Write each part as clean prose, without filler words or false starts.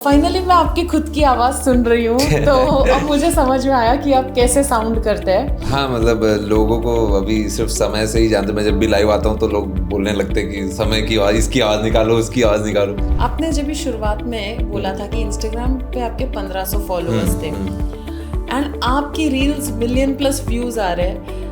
Finally मैं आपकी खुद की आवाज़ सुन रही हूँ तो अब मुझे समझ में आया कि आप कैसे साउंड करते हैं। हाँ मतलब लोगों को अभी सिर्फ समय से ही जानते। मैं जब भी लाइव आता हूँ तो लोग बोलने लगते हैं कि समय की आवाज़, इसकी आवाज़ निकालो, उसकी आवाज़ निकालो। आपने जब भी शुरुआत में बोला था कि इंस्टाग्राम पे आपके 1500 फॉलोअर्स थे एंड आपकी रील्स मिलियन प्लस व्यूज आ रहे हैं।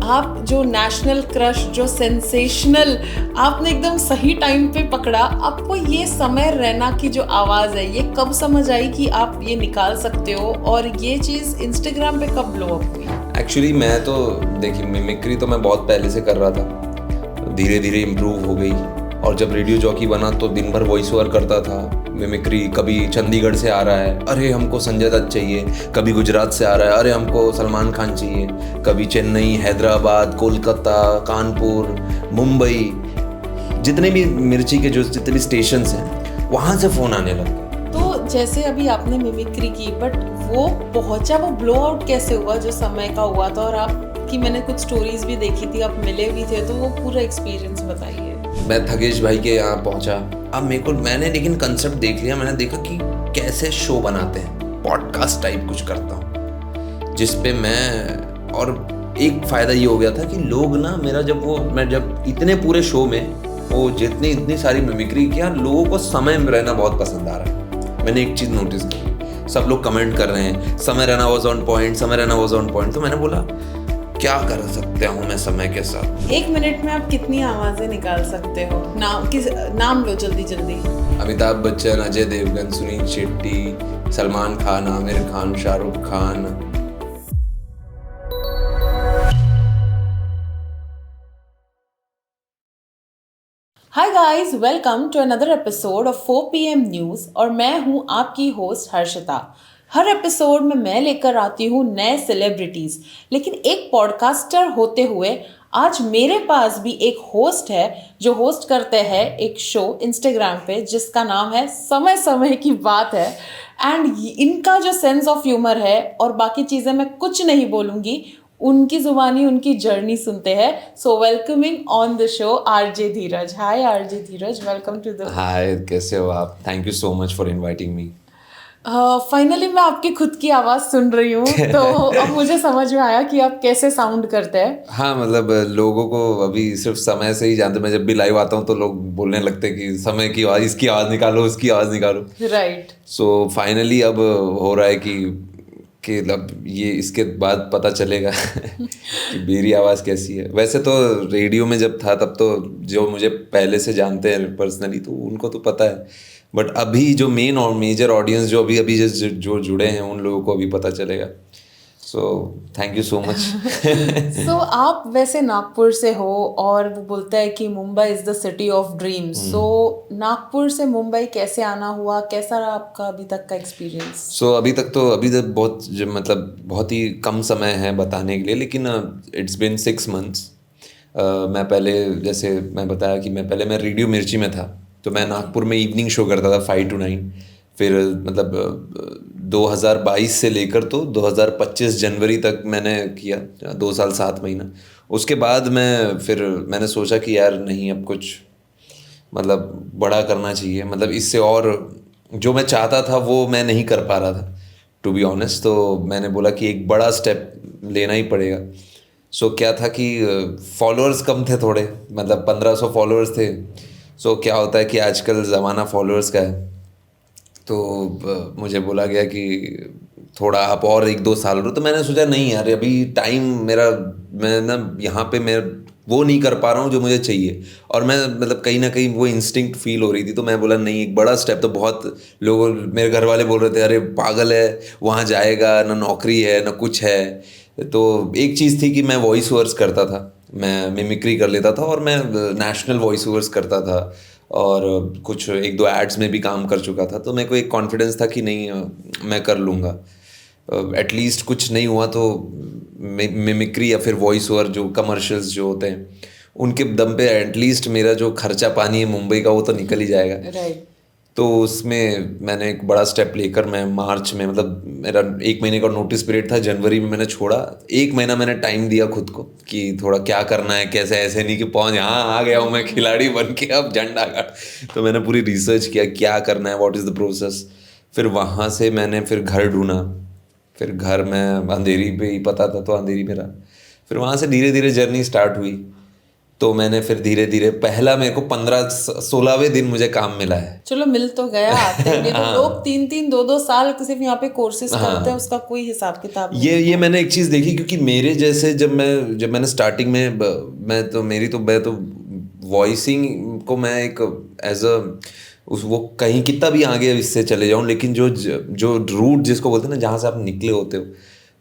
आप जो नेशनल क्रश, जो सेंसेशनल, आपने एकदम सही टाइम पे पकड़ा। आपको ये समय रैना की जो आवाज़ है ये कब समझ आई कि आप ये निकाल सकते हो, और ये चीज़ इंस्टाग्राम पे कब ब्लो अप हुई? एक्चुअली मैं तो देखिए मिमिक्री तो मैं बहुत पहले से कर रहा था, धीरे धीरे इम्प्रूव हो गई। और जब रेडियो जॉकी बना तो दिन भर वॉइस ओवर करता था मिमिक्री। कभी चंडीगढ़ से आ रहा है, अरे हमको संजय दत्त चाहिए। कभी गुजरात से आ रहा है, अरे हमको सलमान खान चाहिए। कभी चेन्नई, हैदराबाद, कोलकाता, कानपुर, मुंबई, जितने भी मिर्ची के जो जितने भी स्टेशंस हैं वहाँ से फ़ोन आने लगा। तो जैसे अभी आपने मिमिक्री की, बट वो पहुंचा, वो ब्लो आउट कैसे हुआ जो समय का हुआ था? और आपकी मैंने कुछ स्टोरीज भी देखी थी, आप मिले भी थे, तो वो पूरा एक्सपीरियंस बताइए। मैं थकेश भाई के यहाँ पहुंचा। अब मैंने लेकिन कंसेप्ट देख लिया। मैंने देखा कि कैसे शो बनाते हैं, पॉडकास्ट टाइप कुछ करता हूँ जिसपे मैं, और एक फ़ायदा ये हो गया था कि लोग ना मैं जब इतने पूरे शो में वो इतनी सारी मिमिक्री किया, लोगों को समय में रहना बहुत पसंद आ रहा है। मैंने एक चीज़ नोटिस की, सब लोग कमेंट कर रहे हैं समय रहना वॉज ऑन पॉइंट, समय रहना वॉज ऑन पॉइंट। तो मैंने बोला क्या कर सकते हूँ मैं समय के साथ। 1 मिनट में आप कितनी आवाजें निकाल सकते हो? नाम लो जल्दी जल्दी। Amitabh Bachchan, Ajay Devgan, Sunil Shetty, Salman Khan, Aamir Khan, Shahrukh Khan. Hi guys, welcome to another episode of 4 PM news, और मैं हूँ आपकी होस्ट हर्षिता। हर एपिसोड में मैं लेकर आती हूँ नए सेलिब्रिटीज़, लेकिन एक पॉडकास्टर होते हुए आज मेरे पास भी एक होस्ट है जो होस्ट करते हैं एक शो इंस्टाग्राम पे जिसका नाम है समय समय की बात है। एंड इनका जो सेंस ऑफ ह्यूमर है और बाकी चीज़ें मैं कुछ नहीं बोलूँगी, उनकी जुबानी उनकी जर्नी सुनते हैं। So welcoming on the show RJ Dheeraj. Hi RJ Dheeraj, welcome to the. Hi, कैसे हो आप? Thank you so much for inviting me. Finally मैं आपकी खुद की आवाज़ सुन रही हूँ तो अब मुझे समझ में आया कि आप कैसे साउंड करते हैं। हाँ मतलब लोगों को अभी सिर्फ समय से ही जानते। मैं जब भी लाइव आता हूँ तो लोग बोलने लगते हैं कि समय की आवाज़, इसकी आवाज़ निकालो, उसकी आवाज़ निकालो। राइट। सो फाइनली अब हो रहा है कि अब ये इसके बाद पता चलेगा कि मेरी आवाज़ कैसी है। वैसे तो रेडियो में जब था तब तो जो मुझे पहले से जानते हैं पर्सनली तो उनको तो पता है, बट अभी जो मेन और मेजर ऑडियंस जो अभी जो जुड़े हैं उन लोगों को अभी पता चलेगा। So thank you so much. So आप वैसे नागपुर से हो और वो बोलता है कि Mumbai is the city of dreams. So Nagpur से मुंबई कैसे आना हुआ, कैसा रहा आपका अभी तक का एक्सपीरियंस? सो अभी तक मतलब बहुत ही कम समय है बताने के लिए, लेकिन इट्स बिन 6 मंथ्स। मैं पहले, जैसे मैं बताया कि मैं रेडियो मिर्ची में था, तो मैं नागपुर में इवनिंग शो करता था 5 to 9। फिर मतलब 2022 से लेकर तो 2025 जनवरी तक मैंने किया, 2 साल 7 महीना। उसके बाद मैंने सोचा कि यार नहीं, अब कुछ मतलब बड़ा करना चाहिए। मतलब इससे और जो मैं चाहता था वो मैं नहीं कर पा रहा था, टू बी ऑनेस्ट। तो मैंने बोला कि एक बड़ा स्टेप लेना ही पड़ेगा। सो क्या था कि फॉलोअर्स कम थे थोड़े, मतलब 1500 फॉलोअर्स थे। सो क्या होता है कि आजकल ज़माना फॉलोअर्स का है, तो मुझे बोला गया कि थोड़ा आप और 1-2 साल रहो। तो मैंने सोचा नहीं यार, अभी टाइम मेरा, मैं ना यहाँ पे मैं वो नहीं कर पा रहा हूँ जो मुझे चाहिए। और मैं मतलब कहीं ना कहीं वो इंस्टिंक्ट फील हो रही थी। तो मैं बोला नहीं, एक बड़ा स्टेप। तो बहुत लोगों, मेरे घर वाले बोल रहे थे अरे पागल है, वहाँ जाएगा ना, नौकरी है ना कुछ है। तो एक चीज़ थी कि मैं वॉइस ओवर्स करता था, मैं मिमिक्री कर लेता था, और मैं नेशनल वॉइस ओवर्स करता था, और कुछ 1-2 एड्स में भी काम कर चुका था। तो मेरे को एक कॉन्फिडेंस था कि नहीं, मैं कर लूँगा। एटलीस्ट कुछ नहीं हुआ तो मिमिक्री या फिर वॉइस ओवर जो कमर्शियल्स जो होते हैं उनके दम पे एटलीस्ट मेरा जो खर्चा पानी है मुंबई का वो तो निकल ही जाएगा। राइट। तो उसमें मैंने एक बड़ा स्टेप लेकर मैं मार्च में, मतलब मेरा 1 महीने का नोटिस पीरियड था, जनवरी में मैंने छोड़ा। 1 महीना मैंने टाइम दिया खुद को कि थोड़ा क्या करना है, कैसे, ऐसे नहीं कि पहुंच यहाँ आ गया हूँ मैं खिलाड़ी बन के अब झंडा गाड़। तो मैंने पूरी रिसर्च किया क्या करना है, व्हाट इज़ द प्रोसेस। फिर वहाँ से मैंने फिर घर ढूंढा। फिर घर में अंधेरी पे ही पता था, तो अंधेरी में रहा। फिर वहाँ से धीरे धीरे जर्नी स्टार्ट हुई। तो मैंने फिर धीरे धीरे, पहला मेरे को 15-16वें दिन मुझे काम मिला है। चलो मिल तो गया। आते हैं तो लोग 3-3 2-2 साल सिर्फ यहाँ पे कोर्सेज करते हैं, उसका कोई हिसाब किताब नहीं। ये मैंने एक चीज़ देखी, क्योंकि मेरे जैसे जब मैंने स्टार्टिंग में मैं तो वॉइसिंग को मैं एक एज अ वो कहीं कितना भी आगे इससे चले जाऊं, लेकिन जो रूट जिसको बोलते हैं ना, जहाँ से आप निकले होते हो,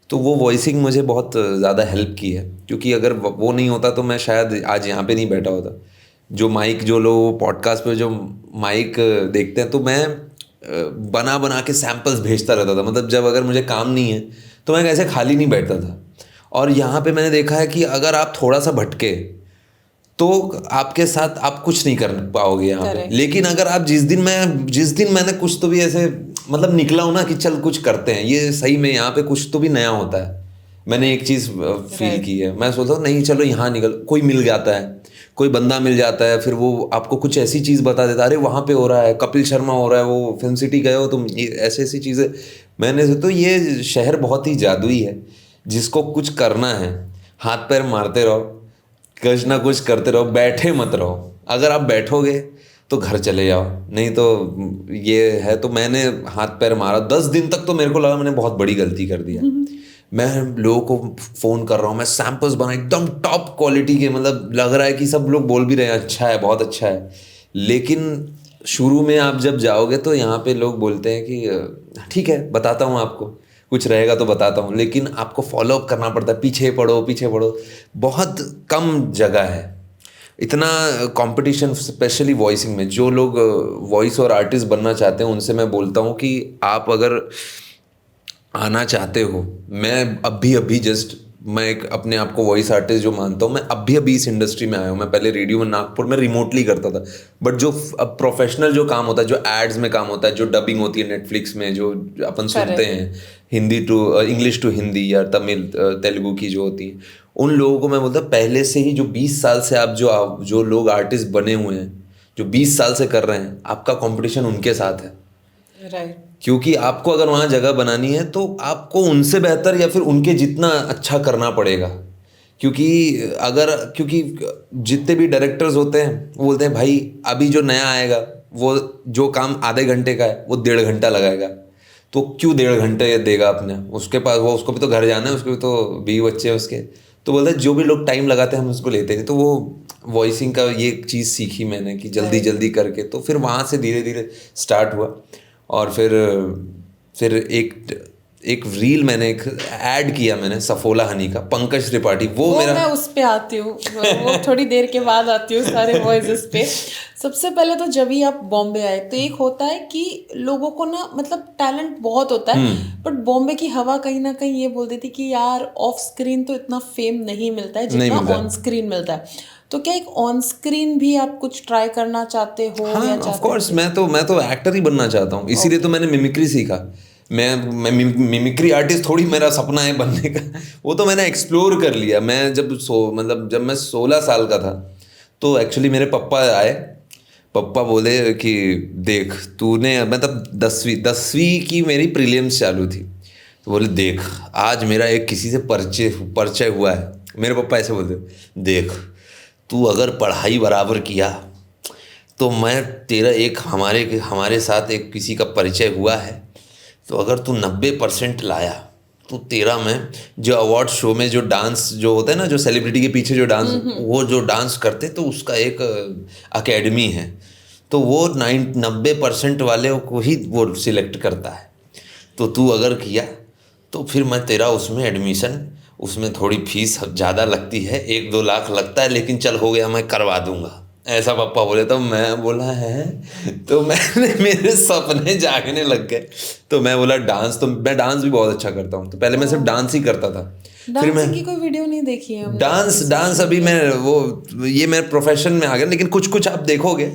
तो वो वॉइसिंग मुझे बहुत ज़्यादा हेल्प की है। क्योंकि अगर वो नहीं होता तो मैं शायद आज यहाँ पे नहीं बैठा होता। जो माइक, जो लोग पॉडकास्ट पे जो माइक देखते हैं, तो मैं बना बना के सैम्पल्स भेजता रहता था। मतलब जब अगर मुझे काम नहीं है तो मैं ऐसे खाली नहीं बैठता था। और यहाँ पे मैंने देखा है कि अगर आप थोड़ा सा भटके तो आपके साथ आप कुछ नहीं कर पाओगे यहाँ पे। लेकिन अगर आप जिस दिन मैंने कुछ तो भी ऐसे मतलब निकला हूँ ना कि चल कुछ करते हैं, ये सही में यहाँ पे कुछ तो भी नया होता है। मैंने एक चीज़ फील की है। मैं सोचता हूँ नहीं चलो यहाँ निकल, कोई मिल जाता है, कोई बंदा मिल जाता है, फिर वो आपको कुछ ऐसी चीज़ बता देता है, अरे वहाँ पे हो रहा है, कपिल शर्मा हो रहा है, वो फिल्म सिटी गए हो तुम, ये ऐसी ऐसी चीज़ें। मैंने तो ये शहर बहुत ही जादुई है। जिसको कुछ करना है हाथ पैर मारते रहो, कुछ ना कुछ करते रहो, बैठे मत रहो। अगर आप बैठोगे तो घर चले जाओ, नहीं तो ये है। तो मैंने हाथ पैर मारा 10 दिन तक। तो मेरे को लगा मैंने बहुत बड़ी गलती कर दिया। मैं लोगों को फ़ोन कर रहा हूँ, मैं सैम्पल्स बना एकदम टॉप क्वालिटी के, मतलब लग रहा है कि सब लोग बोल भी रहे हैं अच्छा है, बहुत अच्छा है। लेकिन शुरू में आप जब जाओगे तो यहाँ पे लोग बोलते हैं कि ठीक है बताता हूँ आपको, कुछ रहेगा तो बताता हूँ, लेकिन आपको फॉलोअप करना पड़ता है, पीछे पढ़ो पीछे पढ़ो। बहुत कम जगह है, इतना कंपटीशन, स्पेशली वॉइसिंग में। जो लोग वॉइस और आर्टिस्ट बनना चाहते हैं उनसे मैं बोलता हूँ कि आप अगर आना चाहते हो, मैं अभी जस्ट, मैं एक अपने आप को वॉइस आर्टिस्ट जो मानता हूँ, मैं अभी इस इंडस्ट्री में आया हूँ। मैं पहले रेडियो में नागपुर में रिमोटली करता था, बट जो अब प्रोफेशनल जो काम होता है, जो एड्स में काम होता है, जो डबिंग होती है नेटफ्लिक्स में, जो अपन सुनते हैं Hindi to English to Hindi या तमिल तेलुगु की जो होती है, उन लोगों को मैं बोलता पहले से ही जो 20 साल से आप जो लोग आर्टिस्ट बने हुए हैं, जो 20 साल से कर रहे हैं, आपका कंपटीशन उनके साथ है। राइट। क्योंकि आपको अगर वहाँ जगह बनानी है तो आपको उनसे बेहतर या फिर उनके जितना अच्छा करना पड़ेगा। क्योंकि जितने भी डायरेक्टर्स होते हैं वो बोलते हैं भाई अभी जो नया आएगा वो जो काम आधे घंटे का है वो 1.5 घंटा लगाएगा, तो क्यों 1.5 घंटे देगा अपने, उसके पास वो, उसको भी तो घर जाना है, उसको भी तो बीवी बच्चे हैं उसके। तो बोलते हैं जो भी लोग टाइम लगाते हैं हम उसको लेते हैं। तो वो वॉइसिंग का ये चीज़ सीखी मैंने कि जल्दी जल्दी करके, तो फिर वहाँ से धीरे धीरे स्टार्ट हुआ। और फिर एक रील मैंने एक ऐड किया मैंने सफोला हनी का, पंकज त्रिपाठी, वो मेरा, मैं उस पे आती हूँ, वो थोड़ी देर के बाद आती हूँ सारे वॉइसेस पे। सबसे पहले तो जब ही आप बॉम्बे आए तो एक होता है कि लोगों को ना मतलब टैलेंट बहुत होता है, बट बॉम्बे की हवा कहीं ना कहीं ये बोल देती कि यार ऑफ स्क्रीन तो इतना फेम नहीं मिलता है जितना ऑन स्क्रीन मिलता है। तो क्या एक ऑन स्क्रीन भी आप कुछ ट्राई करना चाहते हो? हाँ, या ऑफ कोर्स मैं तो एक्टर ही बनना चाहता हूँ, इसीलिए तो मैंने मिमिक्री सीखा। मैं मिमिक्री आर्टिस्ट थोड़ी मेरा सपना है बनने का, वो तो मैंने एक्सप्लोर कर लिया। मैं जब मैं 16 साल का था तो एक्चुअली मेरे पापा आए, पापा बोले कि देख तूने, मतलब 10वीं की मेरी प्रीलिम्स चालू थी, तो बोले देख आज मेरा एक किसी से परिचय हुआ है। मेरे पापा ऐसे बोलते, देख तू अगर पढ़ाई बराबर किया तो मैं तेरा एक हमारे साथ एक किसी का परिचय हुआ है, तो अगर तू 90% लाया तो तेरा मैं जो अवार्ड शो में जो डांस जो होता है ना, जो सेलिब्रिटी के पीछे जो डांस, वो जो डांस करते तो उसका एक अकेडमी है, तो वो 90% वाले को ही वो सिलेक्ट करता है। तो तू अगर किया तो फिर मैं तेरा उसमें एडमिशन, उसमें थोड़ी फीस ज़्यादा लगती है, 1-2 लाख लगता है, लेकिन चल हो गया मैं करवा दूंगा, ऐसा पापा बोले। तो मैं बोला है, तो मेरे सपने जागने लग गए। तो मैं बोला मैं डांस भी बहुत अच्छा करता हूँ, तो पहले मैं सिर्फ डांस ही करता था। फिर मैं की कोई वीडियो नहीं देखी है डांस अभी मैं ये मेरे प्रोफेशन में आ गया, लेकिन कुछ आप देखोगे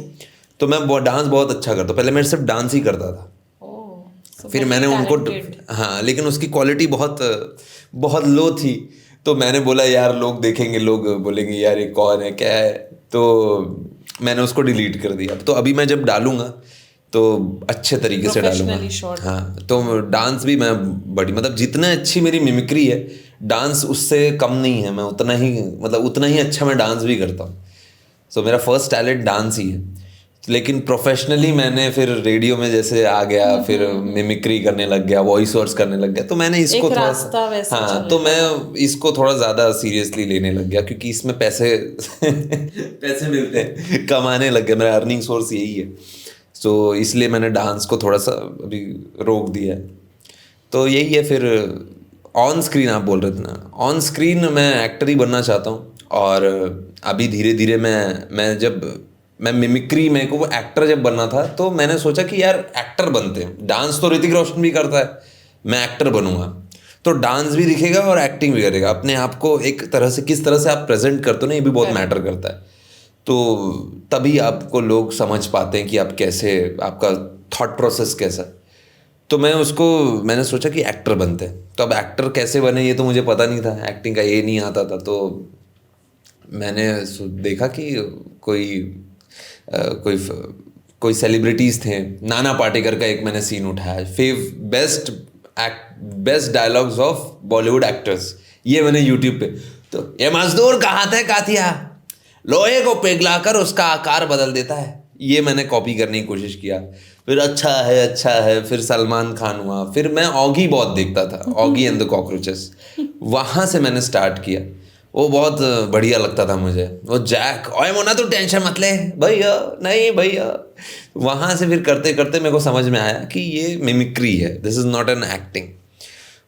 तो मैं डांस बहुत अच्छा करता हूँ। पहले मैं सिर्फ डांस ही करता था, फिर मैंने उनको, हाँ, लेकिन उसकी क्वालिटी बहुत बहुत लो थी। तो मैंने बोला यार लोग देखेंगे, लोग बोलेंगे यार ये कौन है, क्या है, तो मैंने उसको डिलीट कर दिया। तो अभी मैं जब डालूंगा तो अच्छे तरीके से डालूंगा। हाँ, तो डांस भी मैं बड़ी, मतलब जितना अच्छी मेरी मिमिक्री है, डांस उससे कम नहीं है। मैं उतना ही, मतलब उतना ही अच्छा मैं डांस भी करता हूँ। सो मेरा फर्स्ट टैलेंट डांस ही है। लेकिन प्रोफेशनली मैंने फिर रेडियो में जैसे आ गया, फिर मिमिक्री करने लग गया, वॉइस ओवर्स करने लग गया, तो मैंने इसको एक थोड़ा रास्ता वैसे हाँ, तो मैं इसको थोड़ा ज़्यादा सीरियसली लेने लग गया, क्योंकि इसमें पैसे पैसे मिलते हैं, कमाने लग गया, मेरा अर्निंग सोर्स यही है। सो इसलिए मैंने डांस को थोड़ा सा अभी रोक दिया है। तो यही है। फिर ऑन स्क्रीन आप बोल रहे थे ना, ऑन स्क्रीन मैं एक्टर ही बनना चाहता हूँ। और अभी धीरे धीरे मैं मिमिक्री, मेरे को वो एक्टर जब बनना था, तो मैंने सोचा कि यार एक्टर बनते हैं। डांस तो ऋतिक रोशन भी करता है, मैं एक्टर बनूंगा तो डांस भी दिखेगा और एक्टिंग भी करेगा। अपने आप को एक तरह से, किस तरह से आप प्रेजेंट करते हो ना, ये भी बहुत मैटर करता है। तो तभी आपको लोग समझ पाते हैं कि आप कैसे, आपका थॉट प्रोसेस कैसा। तो मैंने सोचा कि एक्टर बनते हैं। तो अब एक्टर कैसे बने ये तो मुझे पता नहीं था, एक्टिंग का ये नहीं आता था। तो मैंने देखा कि कोई कोई कोई सेलिब्रिटीज़ थे, नाना पाटेकर का एक मैंने सीन उठाया, best dialogues of Bollywood actors, ये मैंने यूट्यूब पे। तो ये मजदूर कहाँ थे कातिया, लोहे को पिघलाकर उसका आकार बदल देता है, ये मैंने कॉपी करने की कोशिश किया। फिर अच्छा है, फिर सलमान खान हुआ, फिर मैं ऑगी बहुत देखता था, ऑगी एंड द कॉकरोचेस, वहाँ से मैंने स्टार्ट किया। वो बहुत बढ़िया लगता था मुझे। वो जैक, ओए मोना तू टेंशन मत ले भैया, नहीं भैया। वहाँ से फिर करते करते मेरे को समझ में आया कि ये मिमिक्री है, this is not an acting.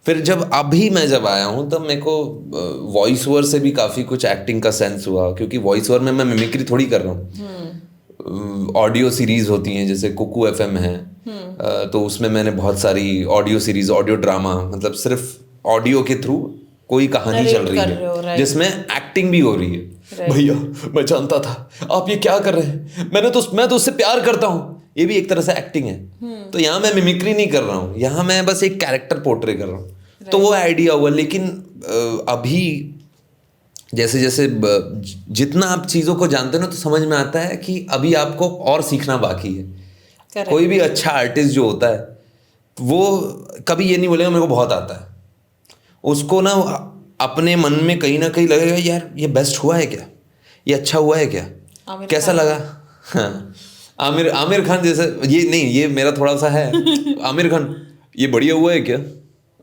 फिर मैं जब आया हूँ तब मेरे को वॉइस ओवर से भी काफ़ी कुछ एक्टिंग का सेंस हुआ, क्योंकि वॉइस ओवर में मैं मिमिक्री थोड़ी कर रहा हूँ। ऑडियो सीरीज होती हैं, जैसे कुकू एफएम है, तो उसमें मैंने बहुत सारी ऑडियो सीरीज, ऑडियो ड्रामा, मतलब सिर्फ ऑडियो के थ्रू कोई कहानी चल रही है जिसमें एक्टिंग भी हो रही है। भैया मैं जानता था आप ये क्या कर रहे हैं, मैं तो उससे प्यार करता हूँ, ये भी एक तरह से एक्टिंग है। तो यहाँ मैं मिमिक्री नहीं कर रहा हूँ, यहाँ मैं बस एक कैरेक्टर पोर्ट्रे कर रहा हूँ। तो वो आइडिया हुआ। लेकिन अभी जैसे जैसे जितना आप चीज़ों को जानते हो ना, तो समझ में आता है कि अभी आपको और सीखना बाकी है। कोई भी अच्छा आर्टिस्ट जो होता है वो कभी ये नहीं बोलेगा मेरे को बहुत आता है। उसको ना अपने मन में कहीं ना कहीं लगेगा यार ये बेस्ट हुआ है क्या, ये अच्छा हुआ है क्या, कैसा लगा। हाँ, आमिर खान जैसे, ये नहीं, ये मेरा थोड़ा सा है। आमिर खान, ये बढ़िया हुआ है क्या,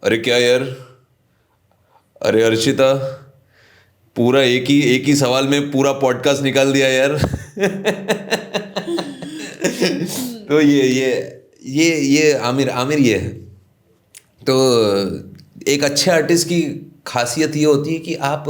अरे क्या यार, अरे अर्शिता, पूरा एक ही सवाल में पूरा पॉडकास्ट निकाल दिया यार। तो ये आमिर ये है। तो एक अच्छे आर्टिस्ट की खासियत ये होती है कि आप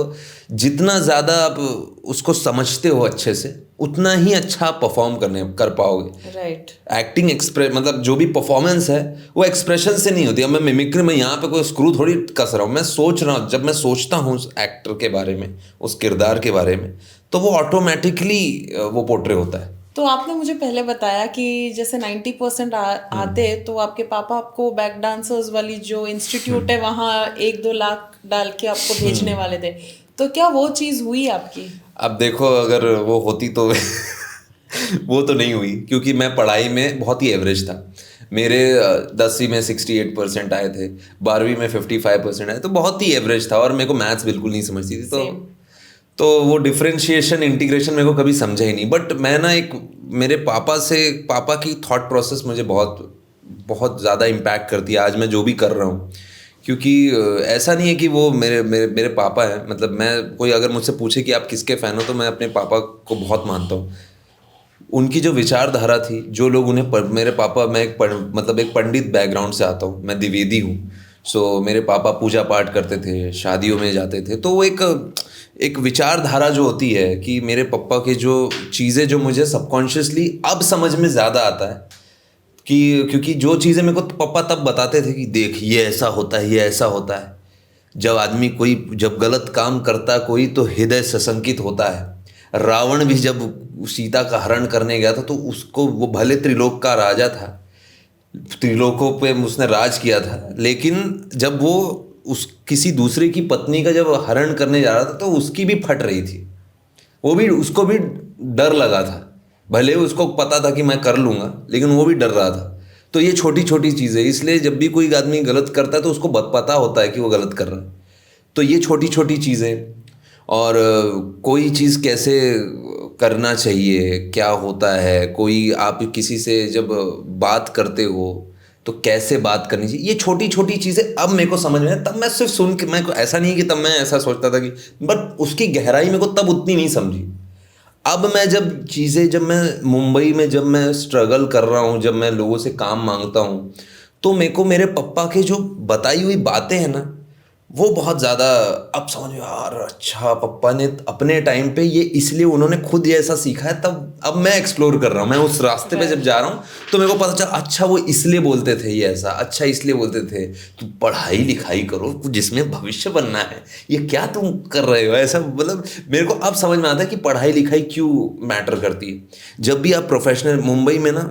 जितना ज़्यादा आप उसको समझते हो अच्छे से, उतना ही अच्छा परफॉर्म कर पाओगे। राइट। एक्टिंग मतलब जो भी परफॉर्मेंस है वो एक्सप्रेशन से नहीं होती। अब मैं मिमिक्री में यहाँ पे कोई स्क्रू थोड़ी कस रहा हूँ, मैं सोच रहा हूँ। जब मैं सोचता हूँ उस एक्टर के बारे में, उस किरदार के बारे में, तो वो ऑटोमेटिकली वो पोर्ट्रे होता है। तो आपने मुझे पहले बताया कि जैसे 90% आते, तो आपके पापा आपको बैक डांसर्स वाली जो इंस्टीट्यूट है वहाँ 1-2 लाख डाल के आपको भेजने वाले थे, तो क्या वो चीज़ हुई आपकी? अब देखो, अगर वो होती तो वो तो नहीं हुई, क्योंकि मैं पढ़ाई में बहुत ही एवरेज था। मेरे 10वीं में 68% आए थे, 12वीं में 55% आए, तो बहुत ही एवरेज था। और मेरे को मैथ्स बिल्कुल नहीं समझती थी, तो वो डिफरेंशिएशन, इंटीग्रेशन मेरे को कभी समझा ही नहीं। बट मैं ना मेरे पापा की थॉट प्रोसेस मुझे बहुत बहुत ज़्यादा इम्पैक्ट करती है आज मैं जो भी कर रहा हूँ। क्योंकि ऐसा नहीं है कि वो मेरे पापा हैं, मतलब मैं, कोई अगर मुझसे पूछे कि आप किसके फ़ैन हो, तो मैं अपने पापा को बहुत मानता हूँ। उनकी जो विचारधारा थी, जो लोग मेरे पापा, मैं एक पंडित बैकग्राउंड से आता हूँ, मैं द्विवेदी हूँ। सो मेरे पापा पूजा पाठ करते थे, शादियों में जाते थे। तो वो एक विचारधारा जो होती है कि मेरे पापा की जो चीज़ें, जो मुझे सबकॉन्शियसली अब समझ में ज़्यादा आता है, कि क्योंकि जो चीज़ें मेरे को पापा तब बताते थे कि देख ये ऐसा होता है, ये ऐसा होता है। जब गलत काम करता कोई तो हृदय सशंकित होता है। रावण भी जब सीता का हरण करने गया था, तो उसको, वो भले त्रिलोक का राजा था, त्रिलोकों पे उसने राज किया था, लेकिन जब वो उस किसी दूसरे की पत्नी का जब हरण करने जा रहा था तो उसकी भी फट रही थी, वो भी, उसको भी डर लगा था, भले उसको पता था कि मैं कर लूँगा, लेकिन वो भी डर रहा था। तो ये छोटी छोटी चीज़ें, इसलिए जब भी कोई आदमी गलत करता है तो उसको पता होता है कि वो गलत कर रहा है। तो ये छोटी छोटी चीज़ें, और कोई चीज़ कैसे करना चाहिए, क्या होता है, कोई आप किसी से जब बात करते हो तो कैसे बात करनी चाहिए, ये छोटी छोटी चीज़ें अब मेरे को समझ में है। तब मैं सिर्फ सुन के, मैं ऐसा नहीं कि तब मैं ऐसा सोचता था कि, बट उसकी गहराई मेरे को तब उतनी नहीं समझी। अब मैं जब चीज़ें, जब मैं मुंबई में जब मैं स्ट्रगल कर रहा हूँ, जब मैं लोगों से काम मांगता हूँ, तो मेरे को मेरे पापा के जो बताई हुई बातें हैं ना, वो बहुत ज़्यादा अब समझ में, यार अच्छा पापा ने अपने टाइम पे ये, इसलिए उन्होंने खुद ये ऐसा सीखा है, तब अब मैं एक्सप्लोर कर रहा हूँ, मैं उस रास्ते पे जब जा रहा हूँ तो मेरे को पता चला, अच्छा वो इसलिए बोलते थे ये ऐसा, अच्छा इसलिए बोलते थे कि पढ़ाई लिखाई करो जिसमें भविष्य बनना है, ये क्या तुम कर रहे हो ऐसा, मतलब मेरे को अब समझ में आता है कि पढ़ाई लिखाई क्यों मैटर करती है। जब भी आप प्रोफेशनल, मुंबई में ना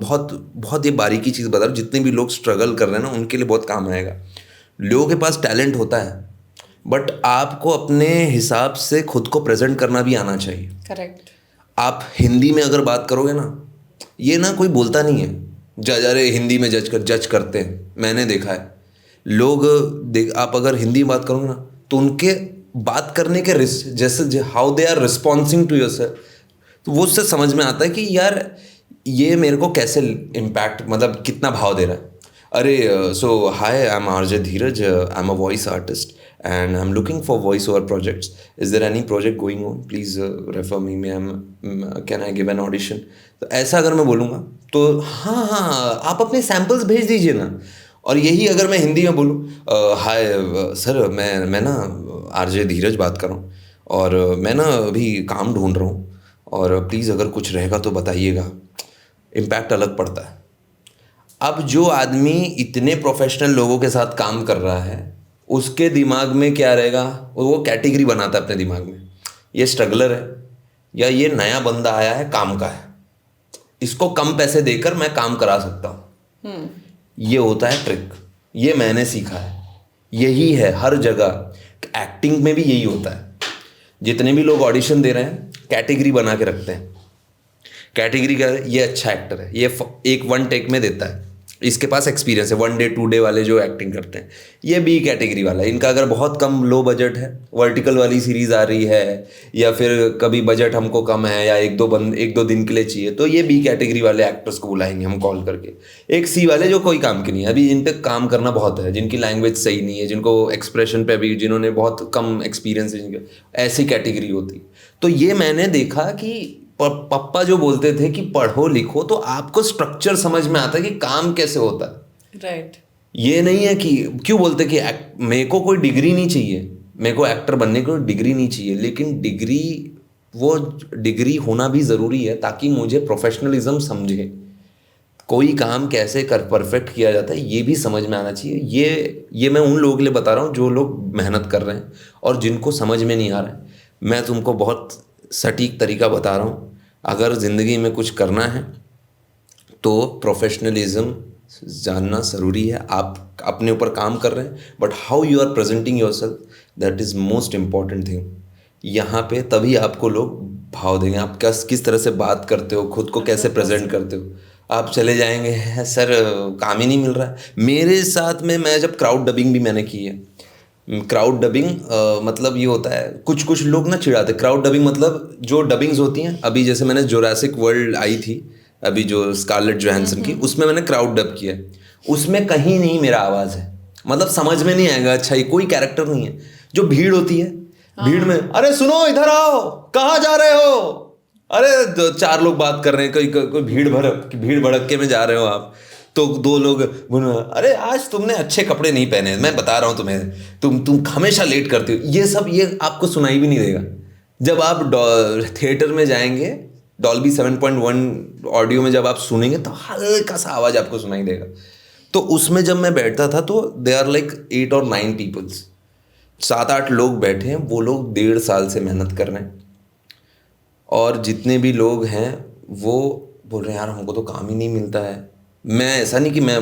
बहुत बहुत ये बारीकी चीज़ बता रहा हूँ, जितने भी लोग स्ट्रगल कर रहे हैं ना उनके लिए बहुत काम आएगा। लोगों के पास टैलेंट होता है, बट आपको अपने हिसाब से खुद को प्रेजेंट करना भी आना चाहिए। करेक्ट। आप हिंदी में अगर बात करोगे ना, ये ना कोई बोलता नहीं है, अरे हिंदी में जज करते हैं, मैंने देखा है लोग, आप अगर हिंदी में बात करोगे ना तो उनके बात करने के जैसे how they are responding to yourself, तो वो उससे समझ में आता है कि यार ये मेरे को कैसे इम्पैक्ट, मतलब कितना भाव दे रहा है। अरे so hi, I am RJ Dheeraj, I am a voice artist and I'm looking for voice over projects. Is there any project going on? Please refer me. Can I give an audition? तो ऐसा अगर मैं बोलूँगा तो हाँ हाँ, आप अपने सैम्पल्स भेज दीजिए ना। और यही अगर मैं हिंदी में बोलूँ, हाय सर, मैं ना आरजे धीरज बात कर रहा हूँ, और मैं ना अभी काम ढूंढ रहा हूँ, और प्लीज़ अगर कुछ रहेगा तो बताइएगा, इम्पैक्ट अलग पड़ता है। अब जो आदमी इतने प्रोफेशनल लोगों के साथ काम कर रहा है, उसके दिमाग में क्या रहेगा, वो कैटेगरी बनाता है अपने दिमाग में, ये स्ट्रगलर है या ये नया बंदा आया है काम का है, इसको कम पैसे देकर मैं काम करा सकता हूँ। ये होता है ट्रिक, ये मैंने सीखा है, यही है हर जगह, एक्टिंग में भी यही होता है। जितने भी लोग ऑडिशन दे रहे हैं कैटेगरी बना के रखते हैं। कैटेगरी का, ये अच्छा एक्टर है, ये एक वन टेक में देता है, इसके पास एक्सपीरियंस है, 1 डे 2 डे वाले जो एक्टिंग करते हैं, ये बी कैटेगरी वाला है। इनका अगर बहुत कम लो बजट है, वर्टिकल वाली सीरीज आ रही है, या फिर कभी बजट हमको कम है, या एक दो दिन के लिए चाहिए, तो ये बी कैटेगरी वाले एक्टर्स को बुलाएंगे हम कॉल करके। एक सी वाले जो कोई काम के नहीं है, अभी जिन पे काम करना बहुत है, जिनकी लैंग्वेज सही नहीं है, जिनको एक्सप्रेशन पे अभी, जिन्होंने बहुत कम एक्सपीरियंस है, जिनके ऐसी कैटेगरी होती। तो ये मैंने देखा कि पापा जो बोलते थे कि पढ़ो लिखो तो आपको स्ट्रक्चर समझ में आता है कि काम कैसे होता है। राइट। ये नहीं है कि क्यों बोलते कि मेरे को कोई डिग्री नहीं चाहिए, मेरे को एक्टर बनने को डिग्री नहीं चाहिए, लेकिन डिग्री, वो डिग्री होना भी ज़रूरी है ताकि मुझे प्रोफेशनलिज्म समझे, कोई काम कैसे कर परफेक्ट किया जाता है ये भी समझ में आना चाहिए। ये मैं उन लोगों के लिए बता रहा हूँ जो लोग मेहनत कर रहे हैं और जिनको समझ में नहीं आ रहा है। मैं तुमको बहुत सटीक तरीका बता रहा हूँ, अगर ज़िंदगी में कुछ करना है तो प्रोफेशनलिज्म जानना ज़रूरी है। आप अपने ऊपर काम कर रहे हैं, but how you are presenting yourself, that is most important thing. यहाँ पे तभी आपको लोग भाव देंगे, आप किस तरह से बात करते हो, खुद को कैसे प्रेजेंट करते हो। आप चले जाएंगे सर काम ही नहीं मिल रहा है। मेरे साथ में, मैं जब क्राउड डबिंग भी मैंने की है, क्राउड डबिंग मतलब ये होता है, कुछ कुछ लोग ना चिढ़ाते, क्राउड डबिंग मतलब जो डबिंग्स होती हैं, अभी जैसे मैंने जोरासिक वर्ल्ड आई थी अभी जो स्कारलेट जोहानसन की, उसमें मैंने क्राउड डब किया है, उसमें कहीं नहीं मेरा आवाज़ है, मतलब समझ में नहीं आएगा, अच्छा ये कोई कैरेक्टर नहीं है। जो भीड़ होती है, भीड़ में अरे सुनो इधर आओ, कहाँ जा रहे हो, अरे 4 लोग बात कर रहे हैं, कोई भीड़ भड़के में जा रहे हो आप, तो 2 लोग बोलो अरे आज तुमने अच्छे कपड़े नहीं पहने, मैं बता रहा हूँ तुम्हें, तुम हमेशा लेट करते हो, ये सब ये आपको सुनाई भी नहीं देगा। जब आप थिएटर में जाएंगे, डॉल्बी 7.1 ऑडियो में जब आप सुनेंगे तो हल्का सा आवाज़ आपको सुनाई देगा। तो उसमें जब मैं बैठता था तो दे आर लाइक 8 और 9 पीपल्स, 7-8 लोग बैठे हैं, वो लोग 1.5 साल से मेहनत कर रहे हैं, और जितने भी लोग हैं वो बोल रहे हैं यार हमको तो काम ही नहीं मिलता है। मैं ऐसा नहीं कि मैं